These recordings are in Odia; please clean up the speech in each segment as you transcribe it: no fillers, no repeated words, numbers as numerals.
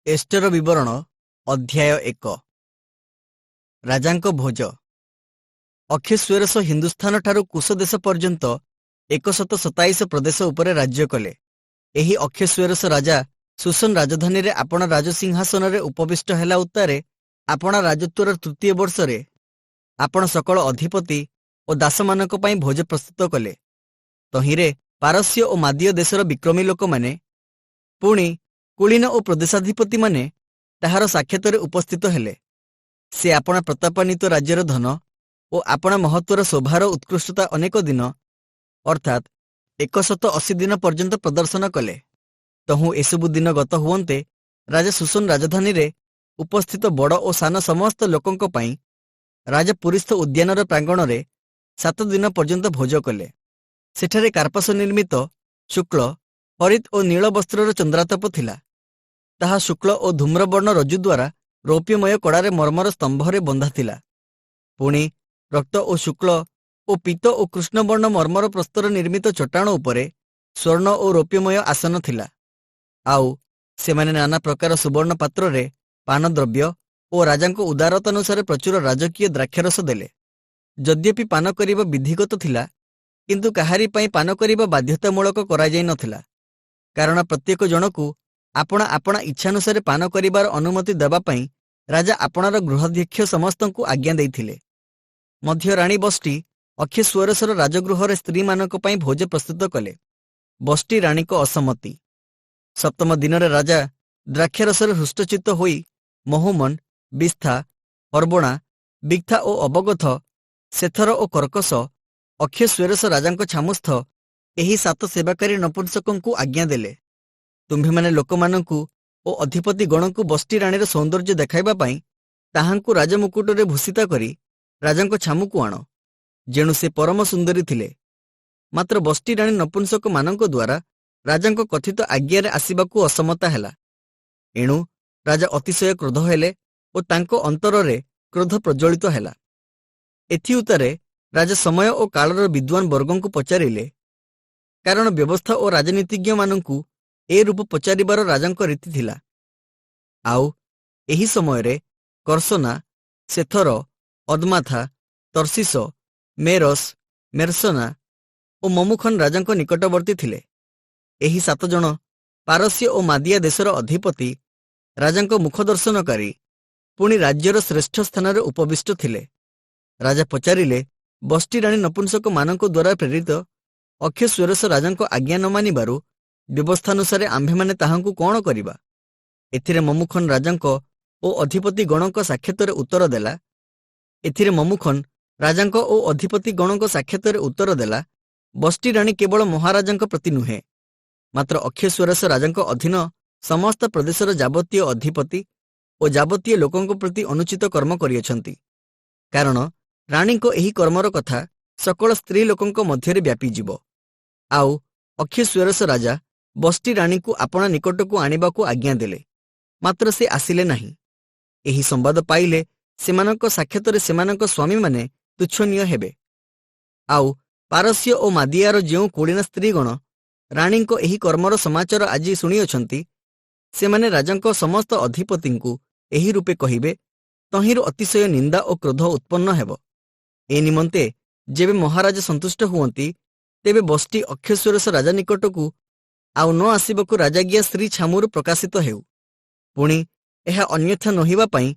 ଏଷ୍ଟର ବିବରଣ ଅଧ୍ୟାୟ 1 ରାଜାଙ୍କ ଭୋଜ। ଅକ୍ଷେଶ୍ୱରସ ହିନ୍ଦୁସ୍ଥାନଠାରୁ କୁଶ ଦେଶ ପର୍ଯ୍ୟନ୍ତ 127 ପ୍ରଦେଶ ଉପରେ ରାଜ୍ୟ କଲେ। ଏହି ଅକ୍ଷେଶ୍ୱରସ ରାଜା ସୁସନ ରାଜଧାନୀରେ ଆପଣା ରାଜସିଂହାସନରେ ଉପବିଷ୍ଟ ହେଲା ଉତ୍ତାରେ ଆପଣା ରାଜତ୍ୱର ତୃତୀୟ ବର୍ଷରେ ଆପଣ ସକଳ ଅଧିପତି ଓ ଦାସମାନଙ୍କ ପାଇଁ ଭୋଜ ପ୍ରସ୍ତୁତ କଲେ। ତହିଁରେ ପାରସ୍ୟ ଓ ମାଦୀୟ ଦେଶର ବିକ୍ରମୀ ଲୋକମାନେ ପୁଣି କୁଳୀନ ଓ ପ୍ରଦେଶାଧିପତିମାନେ ତାହାର ସାକ୍ଷାତରେ ଉପସ୍ଥିତ ହେଲେ। ସେ ଆପଣା ପ୍ରତାପାନ୍ୱିତ ରାଜ୍ୟର ଧନ ଓ ଆପଣା ମହତ୍ୱର ଶୋଭାର ଉତ୍କୃଷ୍ଟତା ଅନେକ ଦିନ ଅର୍ଥାତ୍ 180 ଦିନ ପର୍ଯ୍ୟନ୍ତ ପ୍ରଦର୍ଶନ କଲେ। ତହୁଁ ଏସବୁ ଦିନ ଗତ ହୁଅନ୍ତେ ରାଜା ସୁସନ ରାଜଧାନୀରେ ଉପସ୍ଥିତ ବଡ଼ ଓ ସାନ ସମସ୍ତ ଲୋକଙ୍କ ପାଇଁ ରାଜପୁରୀସ୍ଥ ଉଦ୍ୟାନର ପ୍ରାଙ୍ଗଣରେ 7 ଦିନ ପର୍ଯ୍ୟନ୍ତ ଭୋଜ କଲେ। ସେଠାରେ କାର୍ପାସ ନିର୍ମିତ ଶୁକ୍ଳ ହରିତ ଓ ନୀଳ ବସ୍ତ୍ରର ଚନ୍ଦ୍ରାତପ ଥିଲା। ତାହା ଶୁକ୍ଳ ଓ ଧୂମ୍ରବର୍ଣ୍ଣ ରଜ୍ଜୁ ଦ୍ୱାରା ରୌପ୍ୟମୟ କଡ଼ାରେ ମର୍ମର ସ୍ତମ୍ଭରେ ବନ୍ଧା ଥିଲା। ପୁଣି ରକ୍ତ ଓ ଶୁକ୍ଳ ଓ ପୀତ ଓ କୃଷ୍ଣବର୍ଣ୍ଣ ମର୍ମର ପ୍ରସ୍ତର ନିର୍ମିତ ଚଟାଣ ଉପରେ ସ୍ୱର୍ଣ୍ଣ ଓ ରୌପ୍ୟମୟ ଆସନ ଥିଲା। ଆଉ ସେମାନେ ନାନା ପ୍ରକାର ସୁବର୍ଣ୍ଣ ପାତ୍ରରେ ପାନଦ୍ରବ୍ୟ ଓ ରାଜାଙ୍କ ଉଦାରତାନୁସାରେ ପ୍ରଚୁର ରାଜକୀୟ ଦ୍ରାକ୍ଷାରସ ଦେଲେ। ଯଦ୍ୟପି ପାନ କରିବା ବିଧିଗତ ଥିଲା, କିନ୍ତୁ କାହାରି ପାଇଁ ପାନ କରିବା ବାଧ୍ୟତାମୂଳକ କରାଯାଇ ନଥିଲା, କାରଣ ପ୍ରତ୍ୟେକ ଜଣକୁ ଆପଣା ଆପଣା ଇଚ୍ଛାନୁସାରେ ପାନ କରିବାର ଅନୁମତି ଦେବା ପାଇଁ ରାଜା ଆପଣାର ଗୃହାଧ୍ୟକ୍ଷ ସମସ୍ତଙ୍କୁ ଆଜ୍ଞା ଦେଇଥିଲେ। ମଧ୍ୟ ରାଣୀ ବଷ୍ଟି ଅକ୍ଷେଶ୍ୱରସର ରାଜଗୃହରେ ସ୍ତ୍ରୀମାନଙ୍କ ପାଇଁ ଭୋଜ ପ୍ରସ୍ତୁତ କଲେ। ବଷ୍ଟି ରାଣୀଙ୍କ ଅସମ୍ମତି। 7ମ ଦିନରେ ରାଜା ଦ୍ରାକ୍ଷାରସରେ ହୃଷ୍ଟଚିତ୍ତ ହୋଇ ମହୁମନ, ବିସ୍ଥା, ଅର୍ବଣା, ବିକ୍ଥା ଓ ଅବଗଥ, ସେଥର ଓ କର୍କଶ ଅକ୍ଷେଶ୍ୱରସ ରାଜାଙ୍କ ଛାମୁସ୍ଥ ଏହି 7 ସେବାକାରୀ ନପୁଂସକଙ୍କୁ ଆଜ୍ଞା ଦେଲେ, ତୁମ୍ଭେମାନେ ଲୋକମାନଙ୍କୁ ଓ ଅଧିପତି ଗଣଙ୍କୁ ବଷ୍ଟି ରାଣୀର ସୌନ୍ଦର୍ଯ୍ୟ ଦେଖାଇବା ପାଇଁ ତାହାଙ୍କୁ ରାଜମୁକୁଟରେ ଭୂଷିତା କରି ରାଜାଙ୍କ ଛାମୁକୁ ଆଣ, ଯେଣୁ ସେ ପରମ ସୁନ୍ଦରୀ ଥିଲେ। ମାତ୍ର ବଷ୍ଟି ରାଣୀ ନପୁଂସକମାନଙ୍କ ଦ୍ୱାରା ରାଜାଙ୍କ କଥିତ ଆଜ୍ଞାରେ ଆସିବାକୁ ଅସମତା ହେଲା। ଏଣୁ ରାଜା ଅତିଶୟ କ୍ରୋଧ ହେଲେ ଓ ତାଙ୍କ ଅନ୍ତରରେ କ୍ରୋଧ ପ୍ରଜ୍ୱଳିତ ହେଲା। ଏଥିଉତ୍ତାରେ ରାଜା ସମୟ ଓ କାଳର ବିଦ୍ୱାନ ବର୍ଗଙ୍କୁ ପଚାରିଲେ, କାରଣ ବ୍ୟବସ୍ଥା ଓ ରାଜନୀତିଜ୍ଞମାନଙ୍କୁ ଏ ରୂପ ପଚାରିବାର ରାଜାଙ୍କ ରୀତି ଥିଲା। ଆଉ ଏହି ସମୟରେ କର୍ସନା, ସେଥର, ଅଦମାଥା, ତର୍ସିସ, ମେରସ, ମେର୍ସନା ଓ ମମୁଖନ ରାଜାଙ୍କ ନିକଟବର୍ତ୍ତୀ ଥିଲେ। ଏହି 7 ଜଣ ପାରସ୍ୟ ଓ ମାଦିଆ ଦେଶର ଅଧିପତି ରାଜାଙ୍କ ମୁଖ ଦର୍ଶନକାରୀ ପୁଣି ରାଜ୍ୟର ଶ୍ରେଷ୍ଠ ସ୍ଥାନରେ ଉପବିଷ୍ଟ ଥିଲେ। ରାଜା ପଚାରିଲେ, ବଷ୍ଟି ରାଣୀ ନପୁଂସକମାନଙ୍କ ଦ୍ୱାରା ପ୍ରେରିତ ଅକ୍ଷେଶ୍ୱରସ ରାଜାଙ୍କ ଆଜ୍ଞା ନ ମାନିବାରୁ ବ୍ୟବସ୍ଥାନୁସାରେ ଆମ୍ଭେମାନେ ତାହାଙ୍କୁ କ'ଣ କରିବା? ଏଥିରେ ମମୁଖନ ରାଜାଙ୍କ ଓ ଅଧିପତି ଗଣଙ୍କ ସାକ୍ଷାତରେ ଉତ୍ତର ଦେଲା, ବଷ୍ଟି ରାଣୀ କେବଳ ମହାରାଜାଙ୍କ ପ୍ରତି ନୁହେଁ, ମାତ୍ର ଅକ୍ଷେଶ୍ୱରସ ରାଜାଙ୍କ ଅଧୀନ ସମସ୍ତ ପ୍ରଦେଶର ଯାବତୀୟ ଅଧିପତି ଓ ଯାବତୀୟ ଲୋକଙ୍କ ପ୍ରତି ଅନୁଚିତ କର୍ମ କରିଅଛନ୍ତି। କାରଣ ରାଣୀଙ୍କ ଏହି କର୍ମର କଥା ସକଳ ସ୍ତ୍ରୀ ଲୋକଙ୍କ ମଧ୍ୟରେ ବ୍ୟାପିଯିବ। ଆଉ ଅକ୍ଷେଶ୍ୱରସ ରାଜା ବଷ୍ଟି ରାଣୀଙ୍କୁ ଆପଣା ନିକଟକୁ ଆଣିବାକୁ ଆଜ୍ଞା ଦେଲେ, ମାତ୍ର ସେ ଆସିଲେ ନାହିଁ। ଏହି ସମ୍ବାଦ ପାଇଲେ ସେମାନଙ୍କ ସାକ୍ଷାତରେ ସେମାନଙ୍କ ସ୍ୱାମୀମାନେ ତୁଚ୍ଛନୀୟ ହେବେ। ଆଉ ପାରସ୍ୟ ଓ ମାଦିଆର ଯେଉଁ କୁଳୀନ ସ୍ତ୍ରୀଗଣ ରାଣୀଙ୍କ ଏହି କର୍ମର ସମାଚାର ଆଜି ଶୁଣିଅଛନ୍ତି, ସେମାନେ ରାଜାଙ୍କ ସମସ୍ତ ଅଧିପତିଙ୍କୁ ଏହି ରୂପେ କହିବେ, ତହିଁରୁ ଅତିଶୟ ନିନ୍ଦା ଓ କ୍ରୋଧ ଉତ୍ପନ୍ନ ହେବ। ଏ ନିମନ୍ତେ ଯେବେ ମହାରାଜ ସନ୍ତୁଷ୍ଟ ହୁଅନ୍ତି, ତେବେ ବଷ୍ଟି ଅକ୍ଷେଶ୍ୱରସ ରାଜା ନିକଟକୁ ଆଉ ନ ଆସିବାକୁ ରାଜାଜ୍ଞା ଶ୍ରୀ ଛାମୁରୁ ପ୍ରକାଶିତ ହେଉ। ପୁଣି ଏହା ଅନ୍ୟଥା ନୋହିବା ପାଇଁ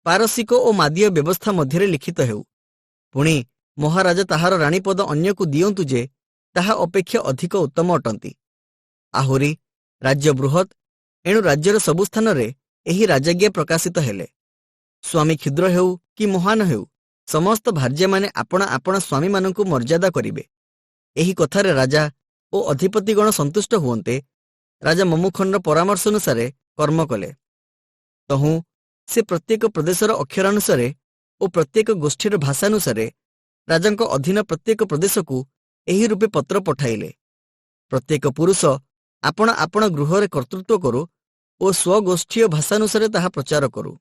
ପାରସିକ ଓ ମାଦୀୟ ବ୍ୟବସ୍ଥା ମଧ୍ୟରେ ଲିଖିତ ହେଉ। ପୁଣି ମହାରାଜା ତାହାର ରାଣୀପଦ ଅନ୍ୟକୁ ଦିଅନ୍ତୁ ଯେ ତାହା ଅପେକ୍ଷା ଅଧିକ ଉତ୍ତମ ଅଟନ୍ତି। ଆହୁରି ରାଜ୍ୟ ବୃହତ୍, ଏଣୁ ରାଜ୍ୟର ସବୁ ସ୍ଥାନରେ ଏହି ରାଜାଜ୍ଞା ପ୍ରକାଶିତ ହେଲେ। ସ୍ୱାମୀ କ୍ଷୁଦ୍ର ହେଉ କି ମହାନ ହେଉ, ସମସ୍ତ ଭାର୍ଯ୍ୟାମାନେ ଆପଣା ଆପଣା ସ୍ୱାମୀମାନଙ୍କୁ ମର୍ଯ୍ୟାଦା କରିବେ। ଏହି କଥାରେ ରାଜା ଓ ଅଧିପତିଗଣ ସନ୍ତୁଷ୍ଟ ହୁଅନ୍ତେ ରାଜା ମମୁଖନର ପରାମର୍ଶାନୁସାରେ କର୍ମ କଲେ। ତହୁଁ ସେ ପ୍ରତ୍ୟେକ ପ୍ରଦେଶର ଅକ୍ଷରାନୁସାରେ ଓ ପ୍ରତ୍ୟେକ ଗୋଷ୍ଠୀର ଭାଷାନୁସାରେ ରାଜାଙ୍କ ଅଧୀନ ପ୍ରତ୍ୟେକ ପ୍ରଦେଶକୁ ଏହି ରୂପେ ପତ୍ର ପଠାଇଲେ, ପ୍ରତ୍ୟେକ ପୁରୁଷ ଆପଣା ଆପଣା ଗୃହରେ କର୍ତ୍ତୃତ୍ୱ କରୁ ଓ ସ୍ୱଗୋଷ୍ଠୀୟ ଭାଷାନୁସାରେ ତାହା ପ୍ରଚାର କରୁ।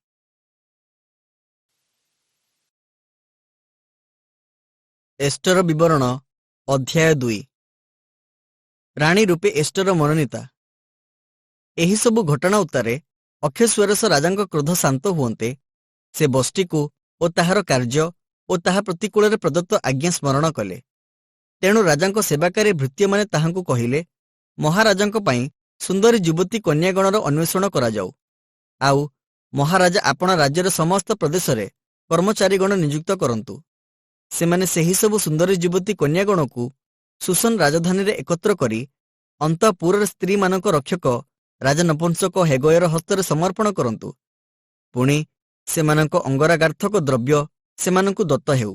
ଏଷ୍ଟର ବିବରଣ ଅଧ୍ୟାୟ 2 ରାଣୀ ରୂପେ ଏଷ୍ଟର ମନୋନୀତା। ଏହିସବୁ ଘଟଣା ଉତ୍ତାରେ ଅକ୍ଷେଶ୍ୱରସ ରାଜାଙ୍କ କ୍ରୋଧ ଶାନ୍ତ ହୁଅନ୍ତେ ସେ ବଷ୍ଟିକୁ ଓ ତାହାର କାର୍ଯ୍ୟ ଓ ତାହା ପ୍ରତିକୂଳରେ ପ୍ରଦତ୍ତ ଆଜ୍ଞା ସ୍ମରଣ କଲେ। ତେଣୁ ରାଜାଙ୍କ ସେବାକାରୀ ଭୃତ୍ୟମାନେ ତାହାଙ୍କୁ କହିଲେ, ମହାରାଜାଙ୍କ ପାଇଁ ସୁନ୍ଦରୀ ଯୁବତୀ କନ୍ୟାଗଣର ଅନ୍ୱେଷଣ କରାଯାଉ। ଆଉ ମହାରାଜା ଆପଣା ରାଜ୍ୟର ସମସ୍ତ ପ୍ରଦେଶରେ କର୍ମଚାରୀଗଣ ନିଯୁକ୍ତ କରନ୍ତୁ। ସେମାନେ ସେହିସବୁ ସୁନ୍ଦରୀ ଯୁବତୀ କନ୍ୟାଗଣକୁ ସୁସନ ରାଜଧାନୀରେ ଏକତ୍ର କରି ଅନ୍ତଃପୁରର ସ୍ତ୍ରୀମାନଙ୍କ ରକ୍ଷକ ରାଜନପୁଂସକ ହେଗୟର ହସ୍ତରେ ସମର୍ପଣ କରନ୍ତୁ। ପୁଣି ସେମାନଙ୍କ ଅଙ୍ଗରାଗାର୍ଥକ ଦ୍ରବ୍ୟ ସେମାନଙ୍କୁ ଦତ୍ତ ହେଉ।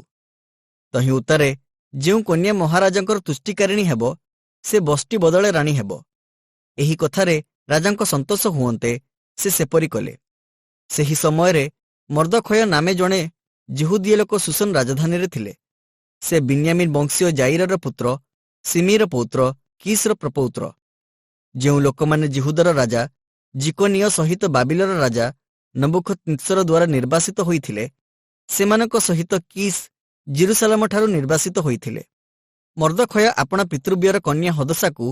ତହିଁ ଉତ୍ତାରେ ଯେଉଁ କନ୍ୟା ମହାରାଜାଙ୍କର ତୁଷ୍ଟିକାରିଣୀ ହେବ ସେ ବଷ୍ଟି ବଦଳେ ରାଣୀ ହେବ। ଏହି କଥାରେ ରାଜାଙ୍କ ସନ୍ତୋଷ ହୁଅନ୍ତେ ସେ ସେପରି କଲେ। ସେହି ସମୟରେ ମର୍ଦ୍ଦଖୟ ନାମେ ଜଣେ ଜିହୁଦୀୟ ଲୋକ ସୁସନ ରାଜଧାନୀରେ ଥିଲେ। ସେ ବିନ୍ୟାମିନ ବଂଶୀୟ ଜାଇରର ପୁତ୍ର, ସିମିର ପୌତ୍ର, କିସ୍ର ପ୍ରପୌତ୍ର। ଯେଉଁ ଲୋକମାନେ ଜିହୁଦର ରାଜା ଜିକୋନିୟ ସହିତ ବାବିଲର ରାଜା ନବୁଖଦ୍ନେସ୍ସର ଦ୍ୱାରା ନିର୍ବାସିତ ହୋଇଥିଲେ, ସେମାନଙ୍କ ସହିତ କିସ୍ ଜିରୁସାଲାମଠାରୁ ନିର୍ବାସିତ ହୋଇଥିଲେ। ମର୍ଦ୍ଦଖୟ ଆପଣା ପିତୃବ୍ୟର କନ୍ୟା ହଦସାକୁ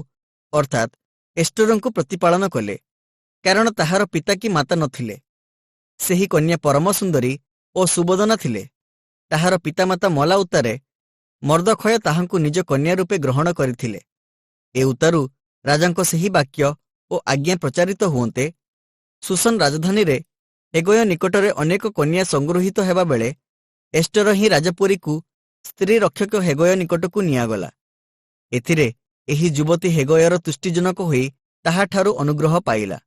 ଅର୍ଥାତ୍ ଏଷ୍ଟରଙ୍କୁ ପ୍ରତିପାଳନ କଲେ, କାରଣ ତାହାର ପିତା କି ମାତା ନଥିଲେ। ସେହି କନ୍ୟା ପରମ ସୁନ୍ଦରୀ ଓ ସୁବଦନା ଥିଲେ। ତାହାର ପିତାମାତା ମଲା ଉତ୍ତାରେ ମର୍ଦ୍ଦଖୟ ତାହାଙ୍କୁ ନିଜ କନ୍ୟା ରୂପେ ଗ୍ରହଣ କରିଥିଲେ। ଏ ଉତ୍ତାରୁ ରାଜାଙ୍କ ସେହି ବାକ୍ୟ ଓ ଆଜ୍ଞା ପ୍ରଚାରିତ ହୁଅନ୍ତେ ସୁସନ ରାଜଧାନୀରେ ହେଗୟ ନିକଟରେ ଅନେକ କନ୍ୟା ସଂଗୃହୀତ ହେବା ବେଳେ ଏଷ୍ଟର ହିଁ ରାଜପୁରୀକୁ ସ୍ତ୍ରୀ ରକ୍ଷକ ହେଗୟ ନିକଟକୁ ନିଆଗଲା। ଏଥିରେ ଏହି ଯୁବତୀ ହେଗୟର ତୁଷ୍ଟିଜନକ ହୋଇ ତାହାଠାରୁ ଅନୁଗ୍ରହ ପାଇଲା।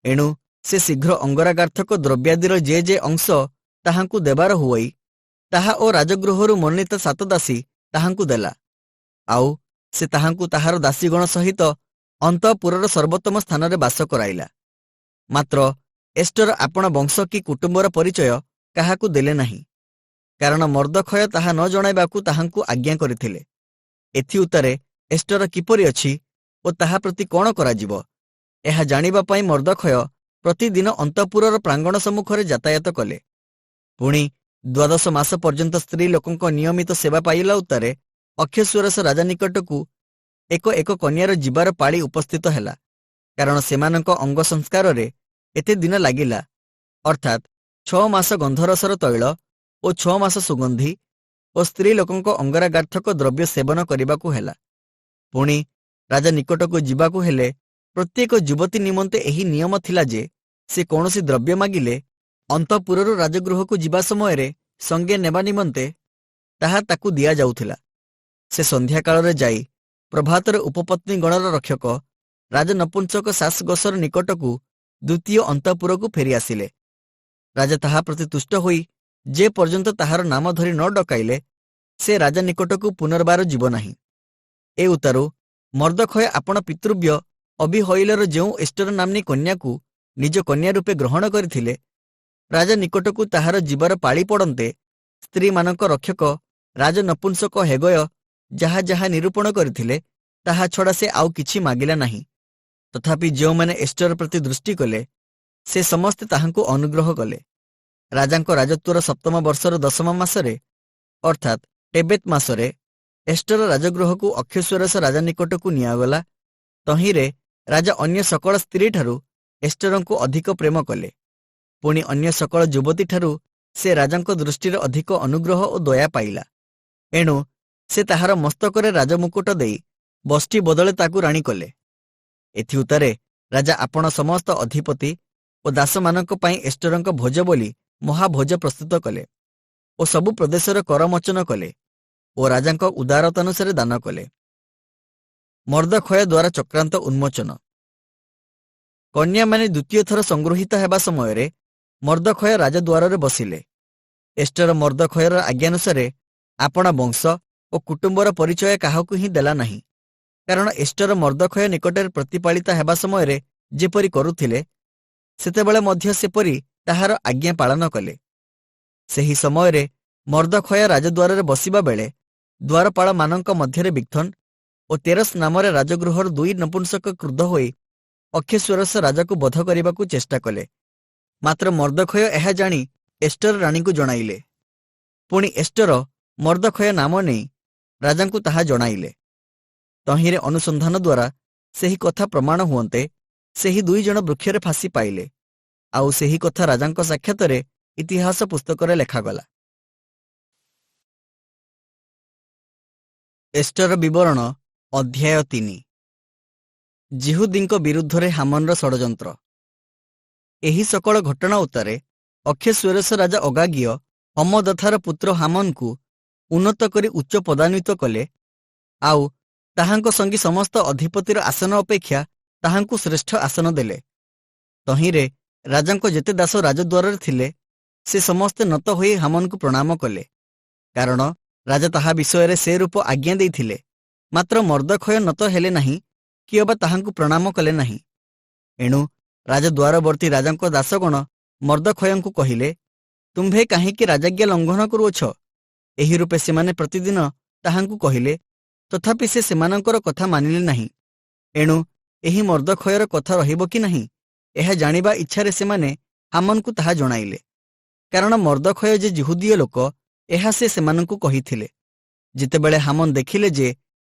ଏଣୁ ସେ ଶୀଘ୍ର ଅଙ୍ଗରାଗାର୍ଥକ ଦ୍ରବ୍ୟାଦିର ଯେ ଅଂଶ ତାହାଙ୍କୁ ଦେବାର ହୁଅଇ ତାହା ଓ ରାଜଗୃହରୁ ମନୋନୀତ 7 ଦାସୀ ତାହାଙ୍କୁ ଦେଲା। ଆଉ ସେ ତାହାଙ୍କୁ ତାହାର ଦାସୀଗଣ ସହିତ ଅନ୍ତଃପୁରର ସର୍ବୋତ୍ତମ ସ୍ଥାନରେ ବାସ କରାଇଲା। ମାତ୍ର ଏଷ୍ଟର ଆପଣା ବଂଶ କି କୁଟୁମ୍ବର ପରିଚୟ କାହାକୁ ଦେଲେ ନାହିଁ, କାରଣ ମର୍ଦ୍ଦଖୟ ତାହା ନ ଜଣାଇବାକୁ ତାହାଙ୍କୁ ଆଜ୍ଞା କରିଥିଲେ। ଏଥି ଉତ୍ତାରେ ଏଷ୍ଟର କିପରି ଅଛି ଓ ତାହା ପ୍ରତି କ'ଣ କରାଯିବ, ଏହା ଜାଣିବା ପାଇଁ ମର୍ଦ୍ଦଖୟ ପ୍ରତିଦିନ ଅନ୍ତଃପୁରର ପ୍ରାଙ୍ଗଣ ସମ୍ମୁଖରେ ଯାତାୟାତ କଲେ। ପୁଣି 12 ମାସ ପର୍ଯ୍ୟନ୍ତ ସ୍ତ୍ରୀ ଲୋକଙ୍କ ନିୟମିତ ସେବା ପାଇଲା ଉତ୍ତାରେ ଅକ୍ଷେଶ୍ୱରସ ରାଜା ନିକଟକୁ ଏକ କନ୍ୟାର ଯିବାର ପାଳି ଉପସ୍ଥିତ ହେଲା, କାରଣ ସେମାନଙ୍କ ଅଙ୍ଗ ସଂସ୍କାରରେ ଏତେ ଦିନ ଲାଗିଲା, ଅର୍ଥାତ୍ 6 ମାସ ଗନ୍ଧରସର ତୈଳ ଓ 6 ମାସ ସୁଗନ୍ଧି ଓ ସ୍ତ୍ରୀ ଲୋକଙ୍କ ଅଙ୍ଗରାଗାର୍ଥକ ଦ୍ରବ୍ୟ ସେବନ କରିବାକୁ ହେଲା। ପୁଣି ରାଜା ନିକଟକୁ ଯିବାକୁ ହେଲେ ପ୍ରତ୍ୟେକ ଯୁବତୀ ନିମନ୍ତେ ଏହି ନିୟମ ଥିଲା ଯେ ସେ କୌଣସି ଦ୍ରବ୍ୟ ମାଗିଲେ ଅନ୍ତଃପୁରରୁ ରାଜଗୃହକୁ ଯିବା ସମୟରେ ସଙ୍ଗେ ନେବା ନିମନ୍ତେ ତାହା ତାକୁ ଦିଆଯାଉଥିଲା। ସେ ସନ୍ଧ୍ୟାକାଳରେ ଯାଇ ପ୍ରଭାତରେ ଉପପତ୍ନୀ ଗଣର ରକ୍ଷକ ରାଜନପୁଂସକ ଶାସଗସର ନିକଟକୁ ଦ୍ୱିତୀୟ ଅନ୍ତଃପୁରକୁ ଫେରିଆସିଲେ। ରାଜା ତାହା ପ୍ରତି ତୁଷ୍ଟ ହୋଇ ଯେ ପର୍ଯ୍ୟନ୍ତ ତାହାର ନାମ ଧରି ନ ଡକାଇଲେ ସେ ରାଜା ନିକଟକୁ ପୁନର୍ବାର ଯିବ ନାହିଁ। ଏ ଉତ୍ତାରୁ ମର୍ଦ୍ଦଖୟ ଆପଣ ପିତୃବ୍ୟ ଅବିହଇଲର ଯେଉଁ ଏଷ୍ଟର ନାମ୍ନୀ କନ୍ୟାକୁ ନିଜ କନ୍ୟା ରୂପେ ଗ୍ରହଣ କରିଥିଲେ, ରାଜା ନିକଟକୁ ତାହାର ଯିବାର ପାଳି ପଡ଼ନ୍ତେ ସ୍ତ୍ରୀମାନଙ୍କ ରକ୍ଷକ ରାଜନପୁଂସକ ହେଗୟ ଯାହା ଯାହା ନିରୂପଣ କରିଥିଲେ ତାହା ଛଡ଼ା ସେ ଆଉ କିଛି ମାଗିଲା ନାହିଁ। ତଥାପି ଯେଉଁମାନେ ଏଷ୍ଟର ପ୍ରତି ଦୃଷ୍ଟି କଲେ ସେ ସମସ୍ତେ ତାହାଙ୍କୁ ଅନୁଗ୍ରହ କଲେ। ରାଜାଙ୍କ ରାଜତ୍ୱର 7ମ ବର୍ଷର 10ମ ମାସରେ ଅର୍ଥାତ୍ ଟେବେତ୍ ମାସରେ ଏଷ୍ଟର ରାଜଗୃହକୁ ଅକ୍ଷେଶ୍ୱରସ ରାଜା ନିକଟକୁ ନିଆଗଲା। ତହିଁରେ ରାଜା ଅନ୍ୟ ସକଳ ସ୍ତ୍ରୀଠାରୁ ଏଷ୍ଟରଙ୍କୁ ଅଧିକ ପ୍ରେମ କଲେ। ପୁଣି ଅନ୍ୟ ସକଳ ଯୁବତୀଠାରୁ ସେ ରାଜାଙ୍କ ଦୃଷ୍ଟିରେ ଅଧିକ ଅନୁଗ୍ରହ ଓ ଦୟା ପାଇଲା। ଏଣୁ ସେ ତାହାର ମସ୍ତକରେ ରାଜମୁକୁଟ ଦେଇ ବଷ୍ଟି ବଦଳେ ତାକୁ ରାଣୀ କଲେ। ଏଥି ଉତ୍ତାରେ ରାଜା ଆପଣ ସମସ୍ତ ଅଧିପତି ଓ ଦାସମାନଙ୍କ ପାଇଁ ଏଷ୍ଟରଙ୍କ ଭୋଜ ବୋଲି ମହାଭୋଜ ପ୍ରସ୍ତୁତ କଲେ ଓ ସବୁ ପ୍ରଦେଶର କରମୋଚନ କଲେ ଓ ରାଜାଙ୍କ ଉଦାରତାନୁସାରେ ଦାନ କଲେ। ମର୍ଦ୍ଦଖୟ ଦ୍ୱାରା ଚକ୍ରାନ୍ତ ଉନ୍ମୋଚନ। କନ୍ୟାମାନେ ଦ୍ୱିତୀୟ ଥର ସଂଗୃହୀତ ହେବା ସମୟରେ ମର୍ଦ୍ଦଖୟ ରାଜଦ୍ୱାରରେ ବସିଲେ। ଏଷ୍ଟର ମର୍ଦ୍ଦଖୟର ଆଜ୍ଞାନୁସାରେ ଆପଣା ବଂଶ ଓ କୁଟୁମ୍ବର ପରିଚୟ କାହାକୁ ହିଁ ଦେଲା ନାହିଁ, କାରଣ ଏଷ୍ଟର ମର୍ଦ୍ଦଖୟ ନିକଟରେ ପ୍ରତିପାଳିତ ହେବା ସମୟରେ ଯେପରି କରୁଥିଲେ ସେତେବେଳେ ମଧ୍ୟ ସେପରି ତାହାର ଆଜ୍ଞା ପାଳନ କଲେ। ସେହି ସମୟରେ ମର୍ଦ୍ଦଖୟ ରାଜଦ୍ୱାରରେ ବସିବା ବେଳେ ଦ୍ୱାରପାଳମାନଙ୍କ ମଧ୍ୟରେ ବିକ୍ଥନ ଓ ତେରସ ନାମରେ ରାଜଗୃହର 2 ନପୁଂସକ କ୍ରୁଦ୍ଧ ହୋଇ ଅକ୍ଷେଶ୍ୱରସ ରାଜାକୁ ବଧ କରିବାକୁ ଚେଷ୍ଟା କଲେ। ମାତ୍ର ମର୍ଦ୍ଦଖୟ ଏହା ଜାଣି ଏଷ୍ଟର ରାଣୀଙ୍କୁ ଜଣାଇଲେ। ପୁଣି ଏଷ୍ଟର ମର୍ଦ୍ଦଖୟ ନାମ ନେଇ ରାଜାଙ୍କୁ ତାହା ଜଣାଇଲେ। ତହିଁରେ ଅନୁସନ୍ଧାନ ଦ୍ୱାରା ସେହି କଥା ପ୍ରମାଣ ହୁଅନ୍ତେ ସେହି 2 ଜଣ ବୃକ୍ଷରେ ଫାଶୀ ପାଇଲେ ଆଉ ସେହି କଥା ରାଜାଙ୍କ ସାକ୍ଷାତରେ ଇତିହାସ ପୁସ୍ତକରେ ଲେଖାଗଲା। ଏଷ୍ଟର ବିବରଣ ଅଧ୍ୟାୟ 3। ଜିହୁଦୀଙ୍କ ବିରୁଦ୍ଧରେ ହାମନର ଷଡ଼ଯନ୍ତ୍ର। ଏହି ସକଳ ଘଟଣା ଉତ୍ତାରେ ଅକ୍ଷେଶ୍ୱରେଶ ରାଜା ଅଗାଗୀୟ ହମଦଥାର ପୁତ୍ର ହାମନକୁ ଉନ୍ନତ କରି ଉଚ୍ଚ ପଦାନ୍ୱିତ କଲେ, ଆଉ ତାହାଙ୍କ ସଙ୍ଗୀ ସମସ୍ତ ଅଧିପତିର ଆସନ ଅପେକ୍ଷା ତାହାଙ୍କୁ ଶ୍ରେଷ୍ଠ ଆସନ ଦେଲେ। ତହିଁରେ ରାଜାଙ୍କ ଯେତେ ଦାସ ରାଜଦ୍ୱାରରେ ଥିଲେ, ସେ ସମସ୍ତେ ନତ ହୋଇ ହାମନକୁ ପ୍ରଣାମ କଲେ, କାରଣ ରାଜା ତାହା ବିଷୟରେ ସେ ରୂପ ଆଜ୍ଞା ଦେଇଥିଲେ। ମାତ୍ର ମର୍ଦ୍ଦଖୟ ନତ ହେଲେ ନାହିଁ, କି ଅବା ତାହାଙ୍କୁ ପ୍ରଣାମ କଲେ ନାହିଁ। ଏଣୁ ରାଜଦ୍ୱାରବର୍ତ୍ତୀ ରାଜାଙ୍କ ଦାସଗଣ ମର୍ଦ୍ଦଖୟଙ୍କୁ କହିଲେ, ତୁମ୍ଭେ କାହିଁକି ରାଜାଜ୍ଞା ଲଙ୍ଘନ କରୁଅଛ? ଏହି ରୂପେ ସେମାନେ ପ୍ରତିଦିନ ତାହାଙ୍କୁ କହିଲେ, ତଥାପି ସେ ସେମାନଙ୍କର କଥା ମାନିଲେ ନାହିଁ। ଏଣୁ ଏହି ମର୍ଦ୍ଦଖୟର କଥା ରହିବ କି ନାହିଁ, ଏହା ଜାଣିବା ଇଚ୍ଛାରେ ସେମାନେ ହାମନକୁ ତାହା ଜଣାଇଲେ। କାରଣ ମର୍ଦ୍ଦଖୟ ଯେ ଜିହୁଦୀୟ ଲୋକ, ଏହା ସେ ସେମାନଙ୍କୁ କହିଥିଲେ। ଯେତେବେଳେ ହାମନ ଦେଖିଲେ ଯେ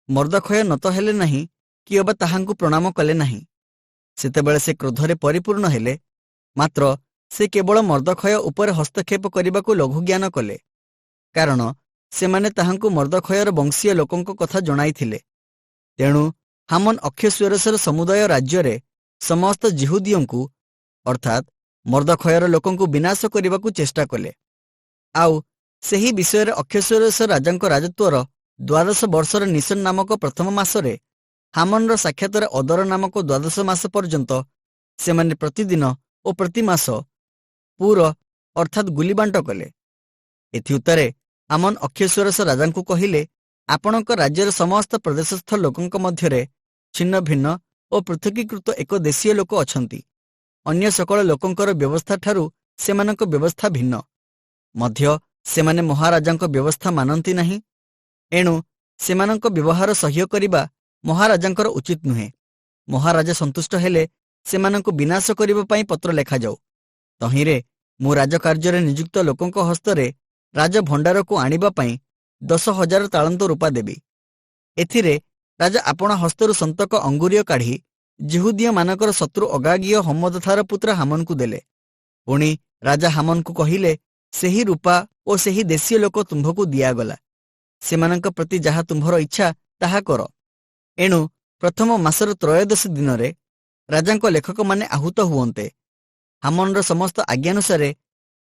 ମର୍ଦ୍ଦଖୟ ନତ ହେଲେ ନାହିଁ, କି ଅବା ତାହାଙ୍କୁ ପ୍ରଣାମ କଲେ ନାହିଁ, ସେତେବେଳେ ସେ କ୍ରୋଧରେ ପରିପୂର୍ଣ୍ଣ ହେଲେ। ମାତ୍ର ସେ କେବଳ ମର୍ଦ୍ଦଖୟ ଉପରେ ହସ୍ତକ୍ଷେପ କରିବାକୁ ଲଘୁଜ୍ଞାନ କଲେ, କାରଣ ସେମାନେ ତାହାଙ୍କୁ ମର୍ଦ୍ଦଖୟର ବଂଶୀୟ ଲୋକଙ୍କ କଥା ଜଣାଇଥିଲେ। ତେଣୁ ହାମନ ଅକ୍ଷେଶ୍ୱରେଶର ସମୁଦାୟ ରାଜ୍ୟରେ ସମସ୍ତ ଜିହୁଦୀୟଙ୍କୁ ଅର୍ଥାତ୍ ମର୍ଦ୍ଦଖୟର ଲୋକଙ୍କୁ ବିନାଶ କରିବାକୁ ଚେଷ୍ଟା କଲେ। ଆଉ ସେହି ବିଷୟରେ ଅକ୍ଷେଶ୍ୱରେଶ ରାଜାଙ୍କ ରାଜତ୍ୱର 12 ବର୍ଷର ନିସନ ନାମକ ପ୍ରଥମ ମାସରେ ହାମନର ସାକ୍ଷାତରେ ଅଦର ନାମକ 12 ମାସ ପର୍ଯ୍ୟନ୍ତ ସେମାନେ ପ୍ରତିଦିନ ଓ ପ୍ରତି ମାସ ପୁର ଅର୍ଥାତ୍ ଗୁଲିବାଣ୍ଟ କଲେ। ଏଥି ଉତ୍ତାରେ ହାମନ ଅକ୍ଷେଶ୍ୱରେଶ ରାଜାଙ୍କୁ କହିଲେ, ଆପଣଙ୍କ ରାଜ୍ୟର ସମସ୍ତ ପ୍ରଦେଶସ୍ଥ ଲୋକଙ୍କ ମଧ୍ୟରେ ଛିନ୍ନ ଭିନ୍ନ ଓ ପୃଥକୀକୃତ ଏକ ଦେଶୀୟ ଲୋକ ଅଛନ୍ତି। ଅନ୍ୟ ସକଳ ଲୋକଙ୍କର ବ୍ୟବସ୍ଥା ଠାରୁ ସେମାନଙ୍କ ବ୍ୟବସ୍ଥା ଭିନ୍ନ। ମଧ୍ୟ ସେମାନେ ମହାରାଜାଙ୍କ ବ୍ୟବସ୍ଥା ମାନନ୍ତି ନାହିଁ। ଏଣୁ ସେମାନଙ୍କ ବ୍ୟବହାର ସହ୍ୟ କରିବା ମହାରାଜାଙ୍କର ଉଚିତ ନୁହେଁ। ମହାରାଜା ସନ୍ତୁଷ୍ଟ ହେଲେ ସେମାନଙ୍କୁ ବିନାଶ କରିବା ପାଇଁ ପତ୍ର ଲେଖାଯାଉ। ତହିଁରେ ମୁଁ ରାଜକାର୍ଯ୍ୟରେ ନିଯୁକ୍ତ ଲୋକଙ୍କ ହସ୍ତରେ ରାଜଭଣ୍ଡାରକୁ ଆଣିବା ପାଇଁ 10,000 ତାଳନ୍ତ ରୂପା ଦେବି। ଏଥିରେ ରାଜା ଆପଣା ହସ୍ତରୁ ସନ୍ତକ ଅଙ୍ଗୁରୀୟ କାଢ଼ି ଜିହୁଦୀୟମାନଙ୍କର ଶତ୍ରୁ ଅଗାଗୀୟ ହମଦଥାର ପୁତ୍ର ହାମନକୁ ଦେଲେ। ପୁଣି ରାଜା ହାମନକୁ କହିଲେ, ସେହି ରୂପା ଓ ସେହି ଦେଶୀୟ ଲୋକ ତୁମ୍ଭକୁ ଦିଆଗଲା। ସେମାନଙ୍କ ପ୍ରତି ଯାହା ତୁମ୍ଭର ଇଚ୍ଛା ତାହା କର। ଏଣୁ ପ୍ରଥମ ମାସର ତ୍ରୟୋଦଶ ଦିନରେ ରାଜାଙ୍କ ଲେଖକମାନେ ଆହୁତ ହୁଅନ୍ତେ। ହାମନର ସମସ୍ତ ଆଜ୍ଞାନୁସାରେ